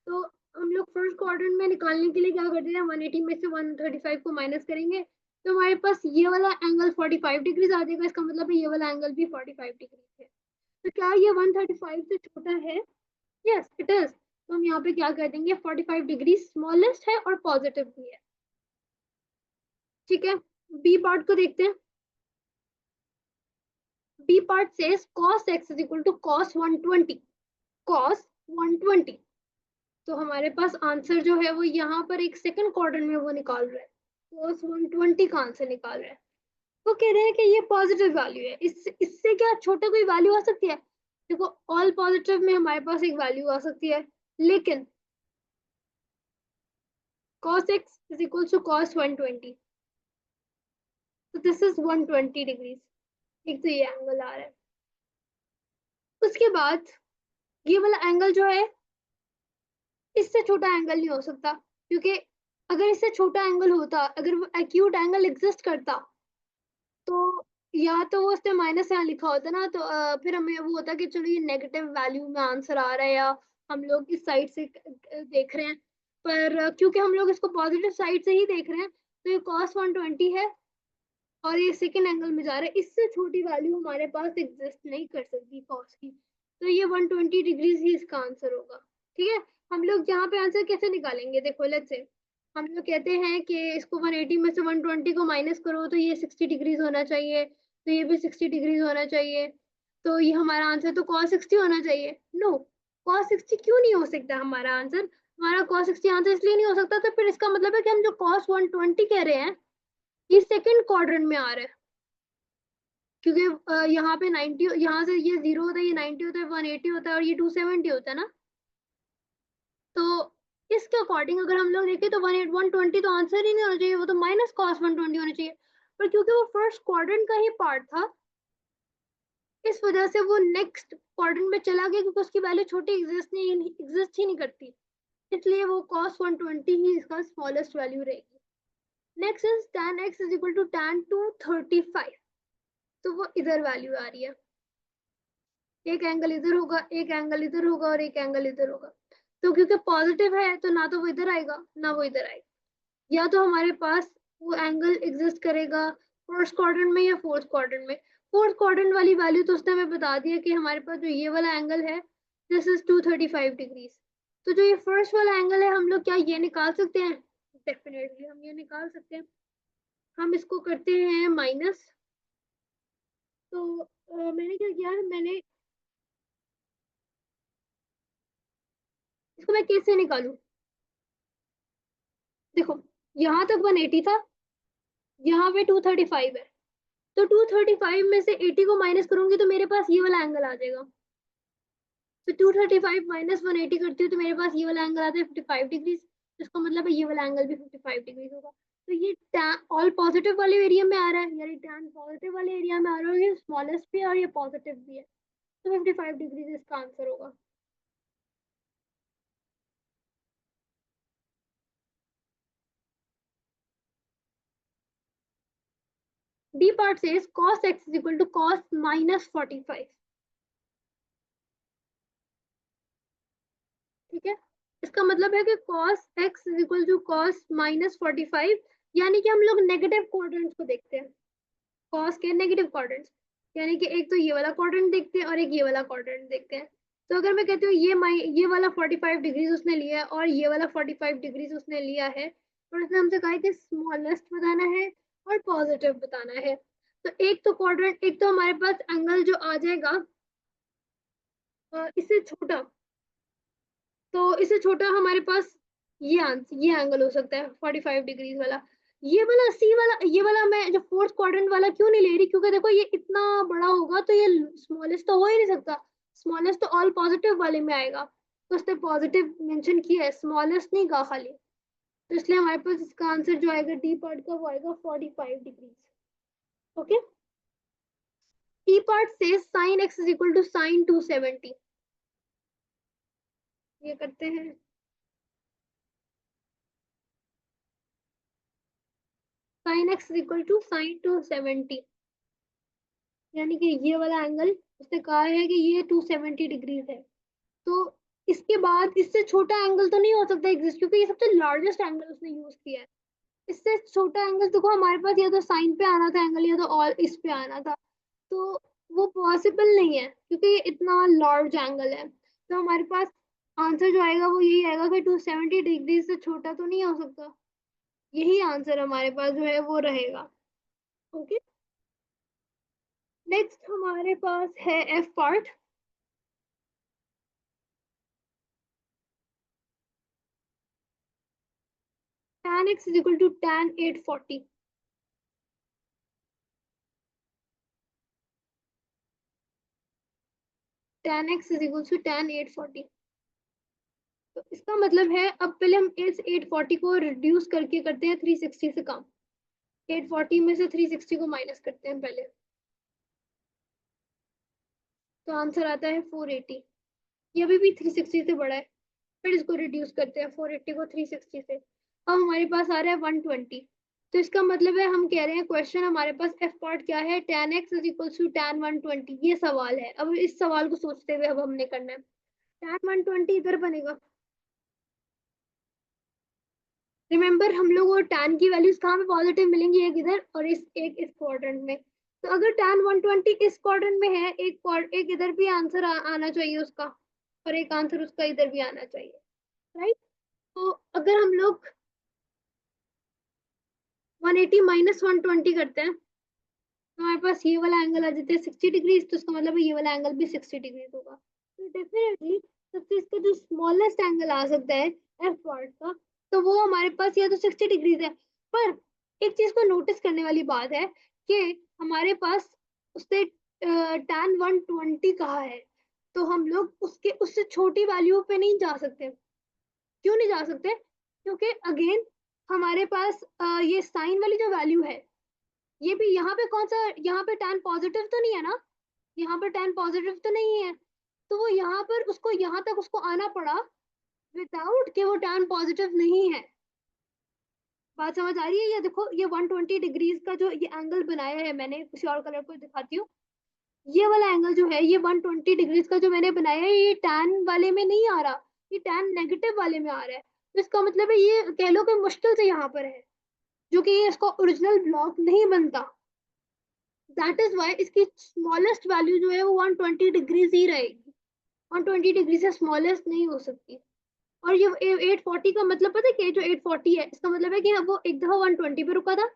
तो हम लोग फर्स्ट क्वाड्रेंट में निकालने के लिए क्या करते हैं, 180 में से 135 को माइनस करेंगे तो हमारे पास ये वाला एंगल 45 डिग्रीज आ जाएगा। इसका मतलब है ये वाला एंगल भी 45 डिग्री है। तो क्या ये 135 से छोटा है? Yes it is. तो हम यहाँ पे क्या कर देंगे, 45 डिग्री स्मॉलेस्ट है और पॉजिटिव भी है। ठीक है। बी पार्ट को देखते हैं। B part says cos x is equal to cos 120। cos 120। तो हमारे पास आंसर जो है वो यहाँ पर एक सेकंड क्वाड्रेंट में वो निकाल रहा है, cos 120 का आंसर निकाल रहा है। वो कह रहे हैं कि ये पॉजिटिव वैल्यू है, इससे क्या छोटा कोई वैल्यू आ सकती है? देखो ऑल पॉजिटिव में हमारे पास एक वैल्यू आ सकती है, लेकिन cos x is equals to cos 120। तो दिस इज 120 डिग्रीज। एक तो ये एंगल आ रहा है। उसके बाद ये वाला एंगल जो है इससे छोटा एंगल नहीं हो सकता, क्योंकि अगर इससे छोटा एंगल होता, अगर वो एक्यूट एंगल एग्जिस्ट करता तो या तो वो उसने माइनस यहाँ लिखा होता ना, तो फिर हमें वो होता कि चलो ये नेगेटिव वैल्यू में आंसर आ रहा है या हम लोग इस साइड से देख रहे हैं। पर क्योंकि हम लोग इसको पॉजिटिव साइड से ही देख रहे हैं तो ये cos 120 है और ये सेकेंड एंगल में जा रहा है, इससे छोटी वैल्यू हमारे पास एग्जिस्ट नहीं कर सकती cos की। तो ये 120 डिग्रीज ही इसका आंसर होगा। ठीक है। हम लोग यहाँ पे आंसर कैसे निकालेंगे, देखो लेट्स से हम लोग कहते हैं कि इसको 180 में से 120 को माइनस करो तो ये 60 डिग्रीज होना चाहिए, तो ये भी 60 डिग्रीज होना चाहिए। तो ये हमारा आंसर तो cos 60 होना चाहिए। नो, cos 60 क्यों नहीं हो सकता हमारा आंसर? हमारा cos 60 आंसर इसलिए नहीं हो सकता, तो फिर इसका मतलब है कि हम जो cos 120 कह रहे हैं ये सेकंड क्वाड्रेंट में आ रहा है, क्योंकि यहाँ पे 90, यहाँ से ये 0 होता है, ये 90 होता है, 180 होता है और ये 270 होता है ना। तो इसके अकॉर्डिंग अगर हम लोग देखें तो 120 तो आंसर ही नहीं होना चाहिए, वो तो माइनस cos 120 होना चाहिए। पर क्योंकि वो फर्स्ट क्वाड्रेंट का ही पार्ट था, इस वजह से वो नेक्स्ट क्वाड्रेंट में चला गया, क्योंकि उसकी वैल्यू छोटी एग्जिस्ट ही नहीं करती, इसलिए वो cos 120 ही इसका स्मॉलेस्ट वैल्यू रहेगी। Next is tan x is equal to tan 235। तो वो इधर वैल्यू आ रही है, एक एंगल इधर होगा, एक एंगल इधर होगा और एक एंगल इधर होगा। तो क्योंकि पॉजिटिव है तो ना तो वो इधर आएगा ना वो इधर आएगा, या तो हमारे पास वो एंगल एग्जिस्ट करेगा फर्स्ट क्वाड्रेंट में या फोर्थ क्वाड्रेंट में। फोर्थ क्वाड्रेंट वाली वैल्यू तो उसने हमें बता दिया कि हमारे पास जो ये वाला एंगल है दिस इज 235 डिग्रीज। तो जो ये फर्स्ट वाला एंगल है हम लोग क्या ये निकाल सकते हैं? डेफिनेटली हम ये निकाल सकते हैं। हम इसको करते हैं माइनस। तो मैंने क्या किया, मैंने इसको मैं कैसे निकालू, देखो यहाँ तक 180 था, यहाँ पे 235 है, तो 235 में से 80 को माइनस करूंगी तो मेरे पास ये वाला एंगल आ जाएगा। तो 235 माइनस 180 करती हूँ तो मेरे पास ये वाला एंगल आता है 55 डिग्रीज। इसका मतलब है ये वाला एंगल भी 55 डिग्रीज होगा। तो ये ऑल पॉजिटिव वाले एरिया में आ रहा है, यानी टैन पॉजिटिव वाले एरिया में आ रहा है, और ये स्मॉलेस्ट भी है और ये पॉजिटिव भी है, तो 55 डिग्रीज इसका आंसर होगा। D part says cos x is equal to cos minus 45. ठीक है, इसका मतलब है कि cos x is equal to cos minus 45, यानी कि हम लोग नेगेटिव क्वाड्रेंट्स को देखते हैं, cos के नेगेटिव क्वाड्रेंट्स, यानी कि एक तो ये वाला क्वाड्रेंट देखते हैं और एक ये वाला क्वाड्रेंट देखते हैं। तो अगर मैं कहती हूँ ये वाला 45 डिग्रीज उसने लिया है और ये वाला 45 डिग्रीज उसने लिया है, और उसने हमसे कहा कि स्मॉलेस्ट बताना है और पॉजिटिव बताना है। तो एक तो क्वाड्रेंट, एक तो हमारे पास एंगल जो आ जाएगा इससे छोटा, तो इससे छोटा हमारे पास ये एंगल हो सकता है 45 डिग्रीज वाला। ये वाला मैं जो फोर्थ क्वाड्रेंट वाला क्यों नहीं ले रही, क्योंकि देखो ये इतना बड़ा होगा तो ये स्मॉलेस्ट तो हो ही नहीं सकता, स्मॉलेस्ट तो ऑल पॉजिटिव वाले में आएगा, तो उसने पॉजिटिव मेंशन किया है, स्मॉलेस्ट नहीं कहा खाली। तो इसलिए हमारे पास इसका आंसर जो आएगा डी पार्ट का वो आएगा 45 डिग्रीज। ओके, ई पार्ट से sine x is equal to sine 270, ये करते हैं। Sine x is equal to sine 270, यानी कि ये वाला एंगल उसने कहा है कि ये 270 डिग्रीज है। तो इसके बाद इससे छोटा एंगल तो नहीं हो सकता एग्जिस्ट, क्योंकि ये सबसे लार्जेस्ट एंगल उसने यूज किया है। इससे छोटा एंगल देखो हमारे पास या तो साइन पे आना था एंगल, या तो और इस पे आना था, तो वो पॉसिबल नहीं है क्योंकि ये इतना लार्ज एंगल है। तो हमारे पास आंसर जो आएगा वो यही आएगा कि 270 डिग्री से छोटा तो नहीं हो सकता, यही आंसर हमारे पास जो है वो रहेगा। ओके, नेक्स्ट हमारे पास है F part. tan x is equal to tan 840, tan x is equal to tan 840। तो इसका मतलब है, अब पहले हम इस 840 को रिड्यूस करके करते हैं 360 से कम, 840 में से 360 को माइनस करते हैं पहले, तो आंसर आता है 480। ये अभी भी 360 से बड़ा है, फिर इसको रिड्यूस करते हैं 480 को 360 से, अब हमारे पास आ रहा है 120। तो इसका मतलब है हम कह रहे हैं क्वेश्चन हमारे पास एफ पार्ट क्या है, tan x is equal to tan 120, ये सवाल है। अब इस सवाल को सोचते हुए अब हमने करना है, tan 120 इधर बनेगा, रिमेंबर हम लोग और tan की वैल्यूज कहाँ पे पॉजिटिव मिलेंगी, एक इधर और इस क्वाड्रेंट में। तो अगर tan 120 इस क्वाड्रेंट में है, एक इधर भी आंसर आना चाहिए उसका, और एक आंसर उसका इधर भी आना चाहिए, राइट। तो अगर हम लोग 180 माइनस 120 करते हैं तो हमारे पास ये वाला एंगल आ जाता है 60 डिग्री, तो इसका मतलब है ये वाला एंगल भी 60 डिग्री होगा। तो डेफिनेटली सबसे इसका जो स्मॉलेस्ट एंगल आ सकता है एफ पार्ट का, तो वो हमारे पास या तो 60 डिग्रीज है। पर एक चीज को नोटिस करने वाली बात है कि हमारे पास उससे tan 120 कहा है, तो हम लोग उसके उससे छोटी वैल्यू पे नहीं जा सकते। क्यों नहीं जा सकते, क्योंकि अगेन हमारे पास ये साइन वाली जो वैल्यू है, ये भी यहाँ पे कौन सा, यहाँ पे tan पॉजिटिव तो नहीं है ना, यहाँ पर tan पॉजिटिव तो नहीं है, तो वो यहाँ पर उसको यहाँ तक उसको आना पड़ा विदाउट कि वो tan पॉजिटिव नहीं है। बात समझ आ रही है? ये देखो ये 120 डिग्रीज का जो ये एंगल बनाया है मैंने, किसी और कलर को दिखाती हूँ, ये वाला एंगल जो है ये 120 डिग्रीज का जो मैंने बनाया है, ये tan वाले में नहीं आ रहा, ये tan नेगेटिव वाले में आ रहा है। तो इसका मतलब है ये कह लो कि मुश्किल से यहाँ पर है, जो कि ये इसका ओरिजिनल ब्लॉक नहीं बनता। दैट इज वाई इसकी स्मॉलेस्ट वैल्यू जो है वो 120 डिग्रीज ही रहेगी, 120 डिग्री से स्मॉलेस्ट नहीं हो सकती। और ये 840 का मतलब पता है क्या, जो 840 है इसका मतलब है कि वो एक दफा 120 पे रुका था,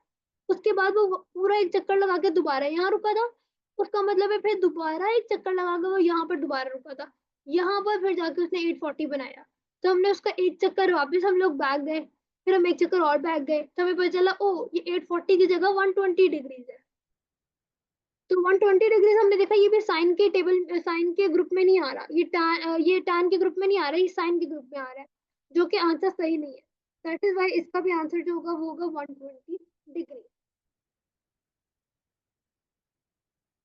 उसके बाद वो पूरा एक चक्कर लगा के दोबारा यहाँ रुका था, उसका मतलब है फिर दोबारा एक चक्कर लगा के वो यहाँ पर दोबारा रुका था, यहाँ पर फिर जाके उसने 840 बनाया। तो हमने उसका एक चक्कर वापस हम लोग बैक गए, फिर हम एक चक्कर और बैक गए, तो हमें पता चला ओ ये 840 की जगह 120 डिग्रीज है। तो 120 डिग्रीज हमने देखा ये भी साइन के टेबल, साइन के ग्रुप में नहीं आ रहा, ये tan के ग्रुप में नहीं आ रहा, ये साइन के ग्रुप में आ रहा है, जो कि आंसर सही नहीं है। दैट इज वाई इसका भी आंसर जो होगा वो होगा 120 डिग्री।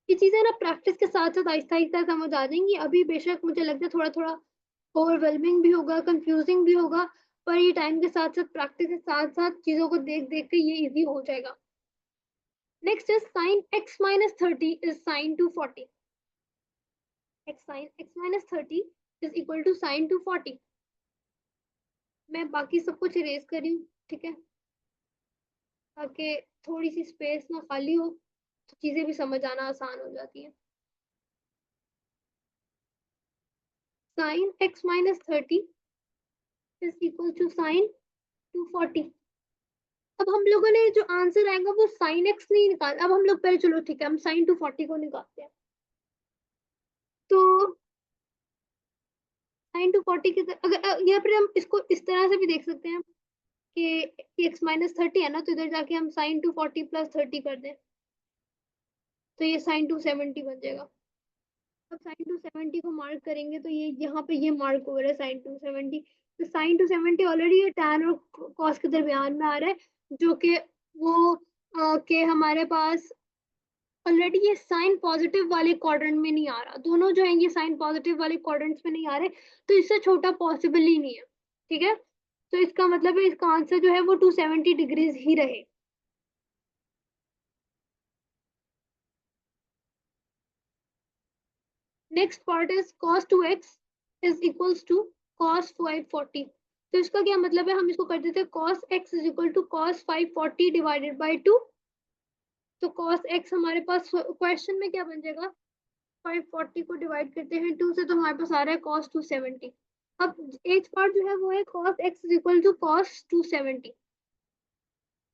ये चीजें ना प्रैक्टिस के साथ साथ आहिस्ता आहिस्ता समझ आ जाएंगी, अभी बेशक मुझे लगता है थोड़ा थोड़ा ओवरवेलमिंग भी होगा, कंफ्यूजिंग भी होगा, पर ये टाइम के साथ साथ प्रैक्टिस के साथ साथ चीजों को देख देख के ये इजी हो जाएगा। Next is sine x minus 30 is sine 240. x minus 30 is equal to sine 240. मैं बाकी सब कुछ इरेज कर रही हूँ, ठीक है, ताकि थोड़ी सी स्पेस ना खाली हो, तो चीजें भी समझ आना आसान हो जाती है. Sine x minus 30 is equal to sine 240. अब हम लोगों ने जो आंसर आएगा वो साइन x नहीं निकाल. अब हम लोग पहले, चलो ठीक है, हम साइन 240 को निकालते हैं. तो साइन 240 की अगर यहाँ पर हम इसको इस तरह से भी देख सकते हैं कि x माइनस 30 है ना, तो इधर जाके हम साइन 240 प्लस 30 कर दें, तो ये साइन 270 बन जाएगा. अब साइन 270 को मार्क करेंगे तो ये यहाँ पे ये मार्क हो रहा है साइन 270. तो साइन 270 ऑलरेडी ये टैन और कॉस के दरमियान में आ रहा है, जो कि वो के हमारे पास ऑलरेडी ये साइन पॉजिटिव वाले क्वाड्रेंट में नहीं आ रहा. दोनों जो है ये साइन पॉजिटिव वाले क्वाड्रेंट्स में नहीं आ रहे, तो इससे छोटा पॉसिबल ही नहीं है. ठीक है, तो इसका मतलब है इसका आंसर जो है वो 270 डिग्रीज ही रहे. Next part is cos 2x is equals to cos 540. तो इसका क्या मतलब है, हम इसको कर देते हैं cos x is equal to cos 540 divided by 2. तो cos x हमारे पास क्वेश्चन में क्या बन जाएगा, 540 को डिवाइड करते हैं 2 से, तो हमारे पास आ रहा है cos 270. अब एच पार्ट जो है वो है cos x is equal to cos 270,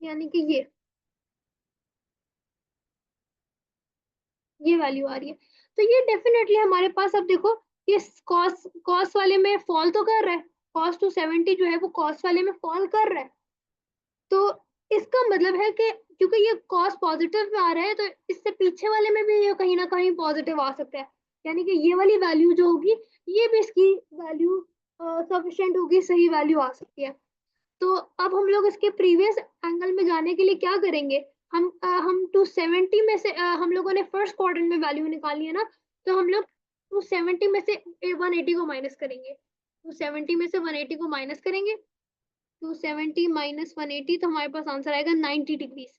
यानी कि ये वैल्यू आ रही है. तो ये डेफिनेटली हमारे पास, अब देखो, ये कॉस कॉस वाले में फॉल तो कर रहा है, कॉस 270 जो है वो कॉस वाले में फॉल कर रहा है. तो इसका मतलब है कि क्योंकि ये कॉस पॉजिटिव में आ रहा है, तो इससे पीछे वाले में भी ये कहीं ना कहीं पॉजिटिव आ सकता है, यानी कि ये वाली वैल्यू जो होगी ये भी इसकी वैल्यू सफिशिएंट होगी, सही वैल्यू आ सकती है. तो अब हम लोग इसके प्रीवियस एंगल में जाने के लिए क्या करेंगे, हम 270 में से हम लोगों ने फर्स्ट क्वाड्रेंट में वैल्यू निकाली है ना, तो हम लोग 270 में से 180 को माइनस करेंगे. 270 में से 180 को माइनस करेंगे, 270 माइनस 180, तो हमारे पास आंसर आएगा 90 डिग्रीज.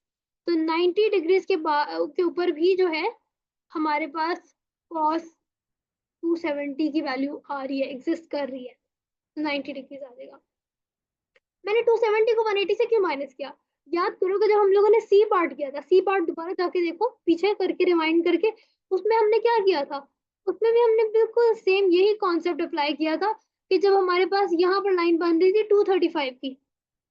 तो 90 डिग्रीज के ऊपर भी जो है हमारे पास cos 270 की वैल्यू आ रही है, एग्जिस्ट कर रही है, 90 डिग्रीज आ जाएगा. मैंने 270 को 180 से क्यों माइनस किया, याद करो कि जब हम लोगों ने सी पार्ट किया था, सी पार्ट दोबारा जाके देखो पीछे करके रिमाइंड करके, उसमें हमने क्या किया था, उसमें भी हमने बिल्कुल सेम यही कॉन्सेप्ट अप्लाई किया था कि जब हमारे पास यहाँ पर लाइन बन रही थी 235 की,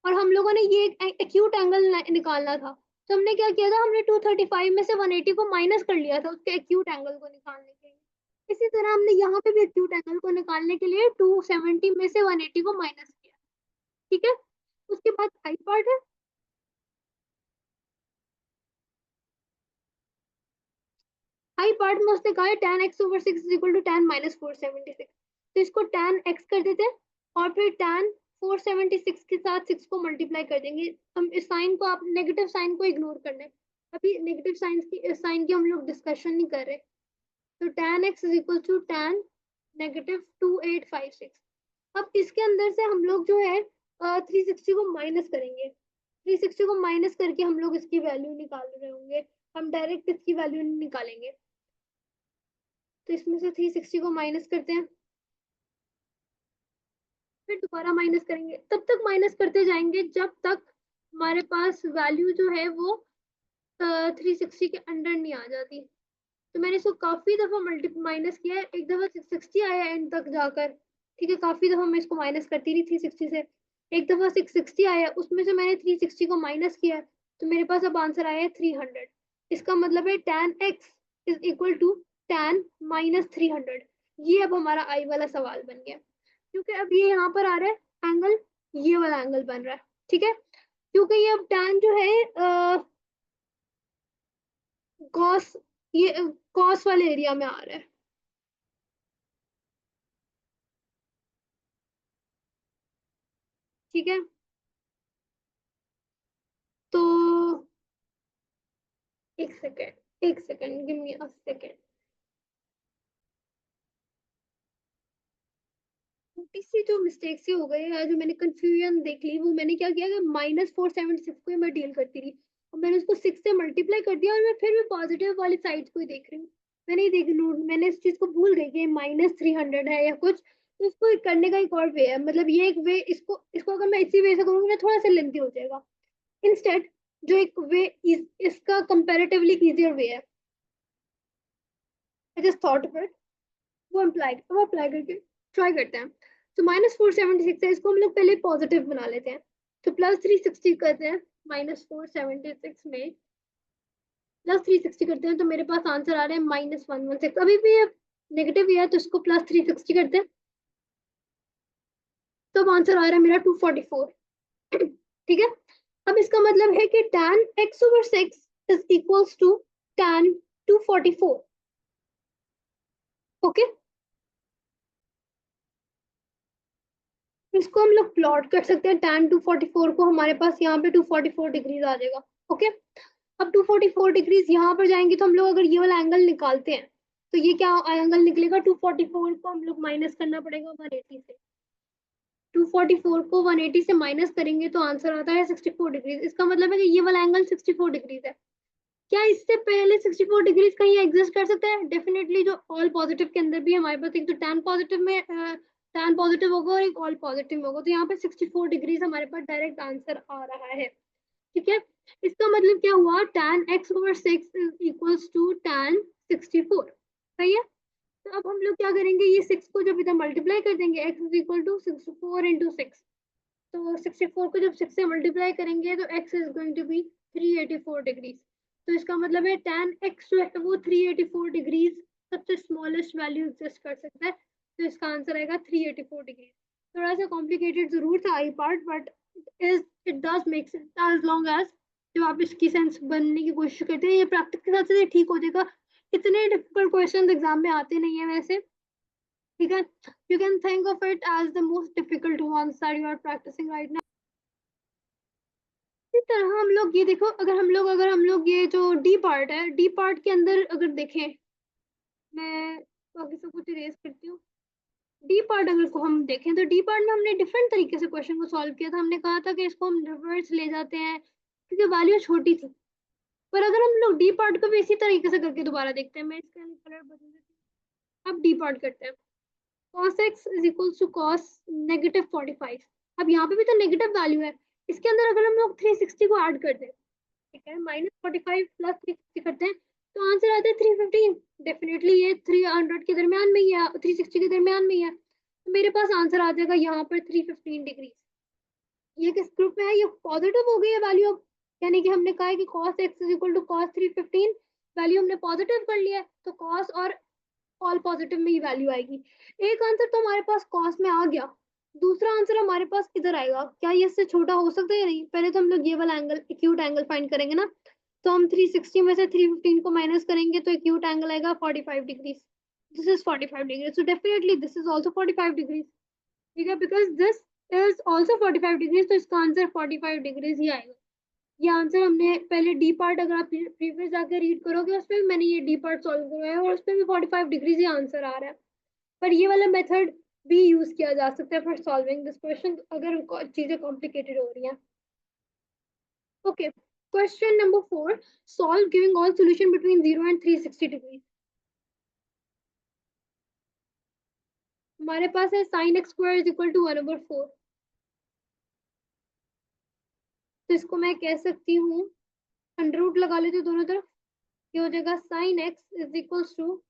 और हम लोगों ने ये एक एक्यूट एंगल निकालना था, तो हमने क्या किया था, हमने 235 में से 180 को माइनस कर लिया था उसके एक्यूट एंगल को निकालने के लिए. इसी तरह हमने यहाँ पे भी एक्यूट एंगल को निकालने के लिए 270 में से 180 को माइनस किया. ठीक है, उसके बाद आई पार्ट है. आई पार्ट में उसने कहा है tan x over 6 is equal to tan minus 476. तो इसको tan x कर देते हैं और फिर tan 476 के साथ 6 को मल्टीप्लाई कर देंगे. हम इस साइन को, आप नेगेटिव साइन को इग्नोर कर लें, अभी नेगेटिव साइन की हम लोग डिस्कशन नहीं कर रहे. तो tan x is equal to tan negative 2856. अब इसके अंदर से हम लोग जो है 360 को माइनस करेंगे. 360 को माइनस करके हम लोग इसकी वैल्यू निकाल रहे होंगे, हम डायरेक्ट इसकी वैल्यू नहीं निकालेंगे. तो इसमें से 360 को माइनस करते हैं, फिर दोबारा माइनस करेंगे, तब तक माइनस करते जाएंगे जब तक हमारे पास वैल्यू जो है वो 360 के अंडर नहीं आ जाती. तो मैंने इसको काफी दफा मल्टी माइनस किया है, एक दफा 660 आया एंड तक जाकर. ठीक है, काफी दफा मैं इसको माइनस करती रही 360 से, एक दफा 660 आया, उसमें से मैंने 360 को माइनस किया, तो मेरे पास अब आंसर आया है 300. इसका मतलब है tan x is equal to tan minus 300. ये अब हमारा आई वाला सवाल बन गया, क्योंकि अब ये यहाँ पर आ रहा है एंगल, ये वाला एंगल बन रहा है. ठीक है, क्योंकि ये अब tan जो है कॉस, ये कॉस वाले एरिया में आ रहा है. ठीक है, तो एक second, give me a second. छोटी सी जो मिस्टेक सी हो गई है, जो मैंने कंफ्यूजन देख ली, वो मैंने क्या किया कि -476 को ही मैं डील करती रही, और मैंने उसको 6 से मल्टीप्लाई कर दिया और मैं फिर भी पॉजिटिव वाली साइड को ही देख रही हूँ। मैंने देख मैंने इस चीज को भूल गई कि -300 है या कुछ, तो इसको करने का एक और वे है। मतलब ये एक वे, इसको इसको अगर मैं इसी वे से करूँगी ना थोड़ा सा लेंथी हो जाएगा। इंस्टेड जो एक वे इसका कंपैरेटिवली इजियर वे है, I just thought of it, वो अप्लाई करके ट्राई करते हैं। तो -476 है, इसको हम लोग पहले पॉजिटिव बना लेते हैं। तो +360 करते हैं -476 में, +360 करते हैं तो मेरे पास आंसर आ रहा है -116। अभी भी ये नेगेटिव ही है तो इसको +360 करते हैं, तो अब आंसर आ रहा है मेरा 244। ठीक है, अब इसका मतलब है कि tan x/6 is equals to tan 244। Okay, इसको हम लोग प्लॉट कर सकते हैं। tan 244 को हमारे पास यहाँ पे 244 डिग्रीज आ जाएगा। ओके, अब 244 डिग्रीज यहाँ पर जाएंगे तो हम लोग अगर ये वाला एंगल निकालते हैं तो ये क्या एंगल निकलेगा, 244 को हम लोग माइनस करना पड़ेगा 180 से। 244 को 180 से माइनस करेंगे तो आंसर आता है 64 डिग्रीज। इसका मतलब है कि ये वाला एंगल 64 डिग्रीज है। क्या इससे पहले 64 डिग्रीज कहीं एग्जिस्ट कर सकता है? डेफिनेटली। जो ऑल पॉजिटिव के अंदर भी हमारे पास एक तो tan पॉजिटिव में tan पॉजिटिव होगा और एक ऑल पॉजिटिव में होगा, तो यहाँ पे 64 डिग्रीज हमारे पास डायरेक्ट आंसर आ रहा है। ठीक है, इसका मतलब क्या हुआ, tan x/6 is equals to tan 64। सही है, तो अब हम लोग क्या करेंगे, ये 6 को जब इधर मल्टीप्लाई कर देंगे, x is equal to 64 into 6, तो 64 को जब 6 से मल्टीप्लाई करेंगे तो x is going to be 384 degrees. तो इसका मतलब है tan x जो है वो 384 डिग्रीज सबसे स्मॉलेस्ट वैल्यू एग्जिस्ट कर सकता है, तो इसका आंसर आएगा 384 डिग्रीज। थोड़ा सा कॉम्प्लिकेटेड जरूर था I part, but it does make sense as long as जब आप इसकी सेंस बनने की कोशिश करते हैं। ये प्रैक्टिस के साथ साथ ठीक हो जाएगा। इतने डिफिकल्ट क्वेश्चन एग्जाम में आते नहीं है वैसे। ठीक है, you can think of it as the most difficult ones that you are practicing right now. इस तरह हम लोग ये देखो, अगर हम लोग ये जो डी पार्ट है, डी पार्ट के अंदर अगर देखें, मैं बाकी सब कुछ इरेज करती हूँ। डी पार्ट अगर को हम देखें तो डी पार्ट में हमने डिफरेंट तरीके से क्वेश्चन को सॉल्व किया था। हमने कहा था कि इसको हम रिवर्स ले जाते हैं क्योंकि वैल्यू छोटी थी। पर अगर हम लोग डी पार्ट को भी इसी तरीके से करके दोबारा देखते हैं, मैं इसका कलर बदल देती हूँ। अब डी पार्ट करते हैं, cos x is equals to cos -45। अब यहाँ पे भी तो नेगेटिव वैल्यू है, इसके अंदर अगर हम लोग 360 को ऐड कर दें, ठीक है, -45 प्लस 360 करते हैं तो आंसर आता है 315। डेफिनेटली ये 300 के दरमियान में ही है, 360 के दरमियान में ही है, तो मेरे पास आंसर आ जाएगा यहाँ पर 315 डिग्री। ये किस ग्रुप में है, ये पॉजिटिव हो गई है वैल्यू अब, यानी कि हमने कहा है कि cos x is equal to cos 315, value हमने पॉजिटिव कर लिया है तो cos और ऑल पॉजिटिव में ही वैल्यू आएगी। एक आंसर तो हमारे पास कॉस में आ गया, दूसरा आंसर हमारे पास किधर आएगा, क्या ये इससे छोटा हो सकता है या नहीं? पहले तो हम लोग ये वाला एंगल, एक्यूट एंगल फाइंड करेंगे ना, तो हम 360 में से 315 को माइनस करेंगे तो एक्यूट एंगल आएगा 45 degrees. This is 45 degrees, so definitely this is also 45 degrees. ठीक है, because this is also 45 degrees, तो इसका आंसर 45 डिग्रीज ही आएगा। ये आंसर हमने पहले डी पार्ट, अगर आप प्रीवियस जाकर रीड करोगे उसमें भी मैंने ये डी पार्ट सॉल्व किया है और उसमें भी 45 डिग्रीज ही आंसर आ रहा है। पर ये वाला मेथड भी यूज किया जा सकता है फॉर सॉल्विंग दिस क्वेश्चन अगर चीजें कॉम्प्लिकेटेड हो रही हैं। Okay, question number 4, solve giving all solution between 0 and 360 degree. हमारे पास है sin x square is equal to 1/4, तो इसको मैं कह सकती हूँ, अंडर रूट लगा लेते दोनों तरफ, ये हो जाएगा sin x is equal to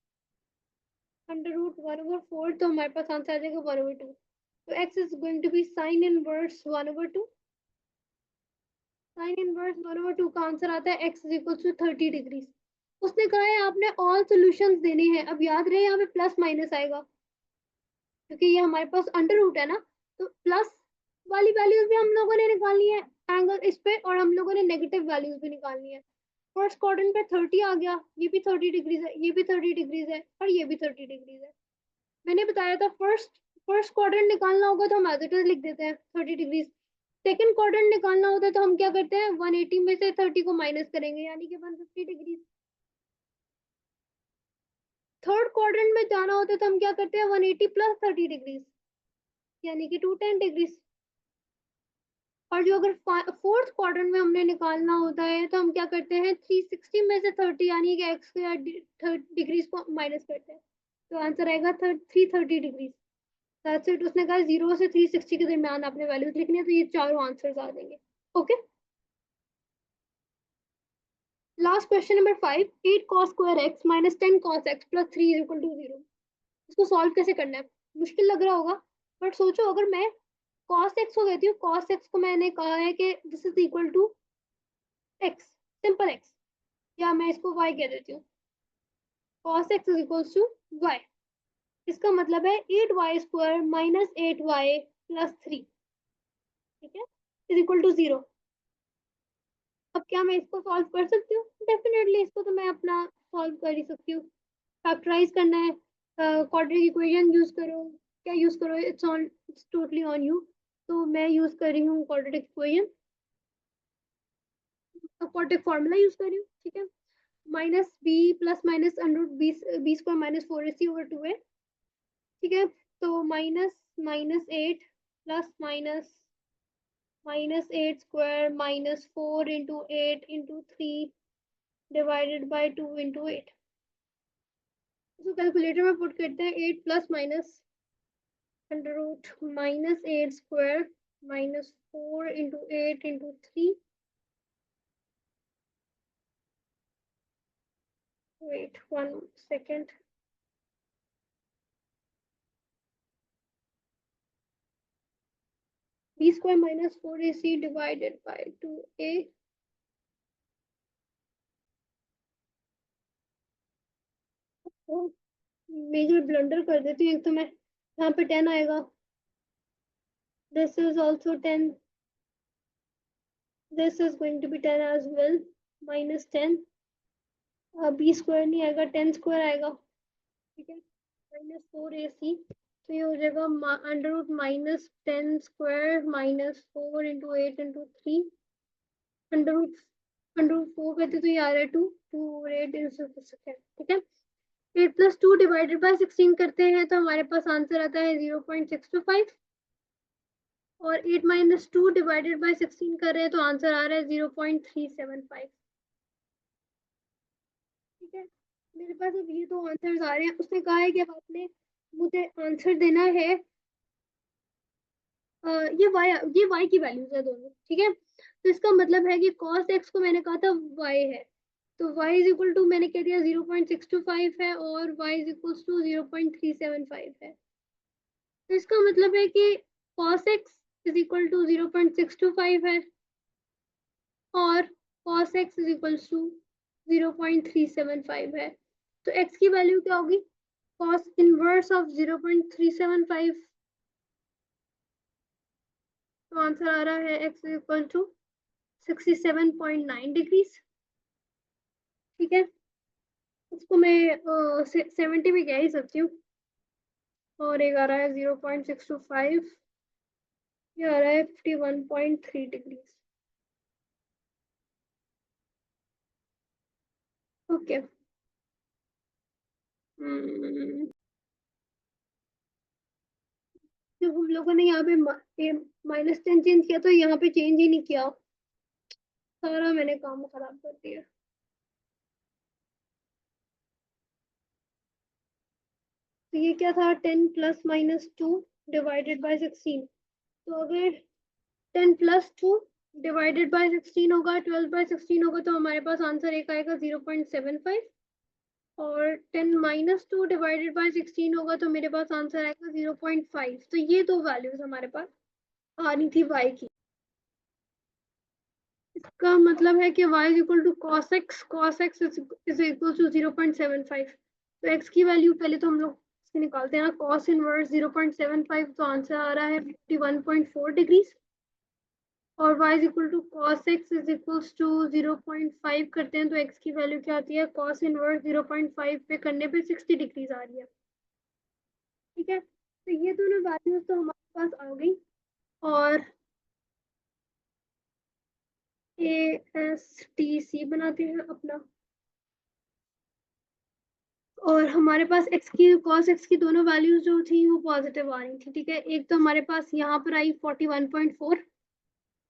under root 1/4, तो हमारे पास आंसर आ जाएगा 1/2। तो x is going to be sin inverse 1/2। sin inverse 1/2 का आंसर आता है x is equal to 30 degrees. उसने कहा है आपने ऑल सॉल्यूशंस देने हैं। अब याद रहे यहाँ पे प्लस माइनस आएगा क्योंकि ये हमारे पास अंडर रूट है ना, तो प्लस वाली वैल्यूज भी हम लोगों ने निकालनी है एंगल इस पे, और हम लोगों ने नेगेटिव वैल्यूज भी निकालनी है। फर्स्ट क्वाड्रेंट पे 30 आ गया, ये भी 30 डिग्रीज है, ये भी 30 डिग्रीज है और ये भी 30 डिग्रीज है। मैंने बताया था फर्स्ट क्वाड्रेंट निकालना होगा तो हम एज इट इज लिख देते हैं 30 डिग्रीज। सेकंड क्वाड्रेंट निकालना होता है तो हम क्या करते हैं, 180 में से 30 को माइनस करेंगे यानी कि 150 डिग्रीज। थर्ड क्वाड्रेंट में जाना होता है तो हम क्या करते हैं, 180 प्लस 30 डिग्रीज यानी कि 210 डिग्रीज। और जो अगर फोर्थ क्वाड्रेंट में हमने निकालना होता है तो हम क्या करते हैं, 360 में से 30 यानी कि एक्स डिग्रीज को माइनस करते हैं, तो आंसर आएगा 330 डिग्रीज। That's it. उसने कहा 0 से 360 के दरमियान आपने वैल्यूज लिखनी है, तो ये चारों आंसर्स आ जाएंगे। Okay, last question number 5, 8 cos square x minus 10 cos x plus 3 is equal to 0। इसको सॉल्व कैसे करना है, मुश्किल लग रहा होगा, बट सोचो अगर मैं cos x को कहती हूँ, cos x को मैंने कहा है कि this is equal to x, simple x, या मैं इसको y कह देती हूँ, cos x is equals to y। इसका मतलब है 8y square minus 8y plus 3, ठीक है, इज इक्वल टू 0। अब क्या मैं इसको सॉल्व कर सकती हूँ? डेफिनेटली इसको तो मैं अपना सॉल्व कर ही सकती हूँ। फैक्टराइज करना है, क्वाड्रेटिक इक्वेशन यूज करो, क्या यूज करो, इट्स टोटली ऑन यू। तो मैं यूज कर रही हूँ quadratic equation, quadratic formula use कर रही हूँ, ठीक है। Minus b plus minus under b square minus 4ac over 2a, ठीक है। तो minus minus 8 plus minus minus 8 square minus 4 into 8 into 3 divided by 2 into 8। इसको कैलकुलेटर में पुट करते हैं, 8 plus minus under root minus 8 square minus 4 into 8 into 3, wait 1 second, b square minus 4ac divided by 2a, major blunder कर देती हूँ एक तो मैं, यहाँ पे 10 आएगा, this is also 10, this is going to be 10 as well, minus 10, b square नहीं आएगा, 10 स्क्वायर आएगा, ठीक है, माइनस 4ac, तो ये हो जाएगा under root minus 10 square minus 4 into 8 into 3 under root 4 करते तो ये आ रहा है 2 2 8 इंटू 6, ठीक है। 8 प्लस 2 डिवाइडेड बाय 16 करते हैं तो हमारे पास आंसर आता है 0.625, और 8 माइनस 2 डिवाइडेड बाय 16 कर रहे हैं तो आंसर आ रहा है 0.375, ठीक है। मेरे पास अब ये दो आंसर्स आ रहे हैं। उसने कहा है कि अब आपने मुझे आंसर देना है, ये y की वैल्यूज है दोनों, ठीक है। तो इसका मतलब है कि cos x को मैंने कहा था y है, तो y इज इक्वल टू मैंने कह दिया 0.625 है, और y इज इक्वल टू 0.375 है। तो इसका मतलब है कि cos x is equal to 0.625 है, और cos x is equal to 0.375 है। तो x की वैल्यू क्या होगी, cos इनवर्स ऑफ 0.375, तो आंसर आ रहा है x is equal to 67.9 degrees, ठीक है। इसको मैं 70 भी कह ही सकती हूँ, और एक आ रहा है 0.625, ये आ रहा है 51.3 डिग्रीज। ओके, जब हम लोगों ने यहाँ पे -10 चेंज किया तो यहाँ पे चेंज ही नहीं किया, सारा मैंने काम खराब कर दिया। तो ये क्या था, 10 प्लस माइनस 2 डिवाइडेड बाय 16, तो अगर 10 प्लस 2 डिवाइडेड बाय 16 होगा, 12 बाय 16 होगा, तो हमारे पास आंसर एक आएगा 0.75, और 10 माइनस 2 डिवाइडेड बाय 16 होगा तो मेरे पास आंसर आएगा 0.5। तो ये दो वैल्यूज हमारे पास आनी थी y की। इसका मतलब है कि y is equal to cos x is equal to 0.75। तो x की वैल्यू पहले तो हम लोग इसके निकालते हैं ना, cos इनवर्स 0.75, तो आंसर आ रहा है 51.4 डिग्रीज, और y is equal to cos x is equal to 0.5 करते हैं तो x की वैल्यू क्या आती है, cos इनवर्स 0.5 पे करने पे 60 डिग्रीज आ रही है, ठीक है। तो ये दोनों वैल्यूज तो हमारे पास आ गई, और ASTC बनाते हैं अपना, और हमारे पास x की cos x की दोनों वैल्यूज जो थी वो पॉजिटिव आ रही थी, ठीक है। एक तो हमारे पास यहाँ पर आई 41.4,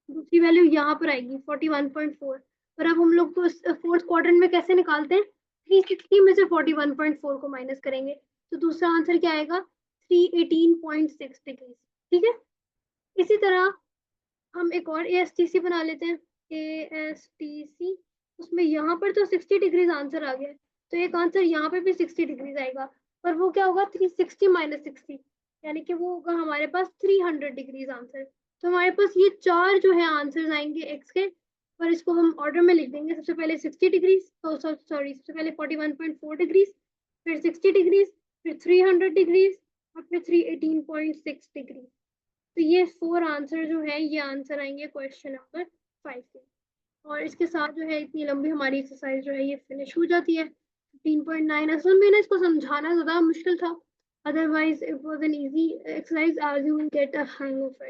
दूसरी वैल्यू यहाँ पर आएगी 41.4। पर अब हम लोग तो फोर्थ क्वाड्रेंट में कैसे निकालते हैं, 360 में से 41.4 को माइनस करेंगे, तो दूसरा आंसर क्या आएगा, 318.6 डिग्री। ठीक है, इसी तरह हम एक और ASTC बना लेते हैं, ASTC। उसमें यहाँ पर तो 60 डिग्रीज आंसर आ गया, तो एक आंसर यहाँ पे भी 60 डिग्रीज आएगा, पर वो क्या होगा, 360 माइनस 60, यानी कि वो होगा हमारे पास 300 डिग्रीज आंसर। तो हमारे पास ये चार जो है आंसर्स आएंगे एक्स के, पर इसको हम ऑर्डर में लिख देंगे। सबसे पहले 60 डिग्रीज, तो सॉरी सबसे पहले 41.4 डिग्रीज, फिर 60 डिग्रीज, फिर 300 डिग्रीज, और फिर 318.6 डिग्रीज। तो ये 4 आंसर जो है ये आंसर आएंगे क्वेश्चन नंबर 5 के। और इसके साथ जो है इतनी लंबी हमारी एक्सरसाइज जो है ये फिनिश हो जाती है। 15.9 असल में ना इसको समझाना ज़्यादा मुश्किल था, otherwise it was an easy exercise, as you will get a hang of it.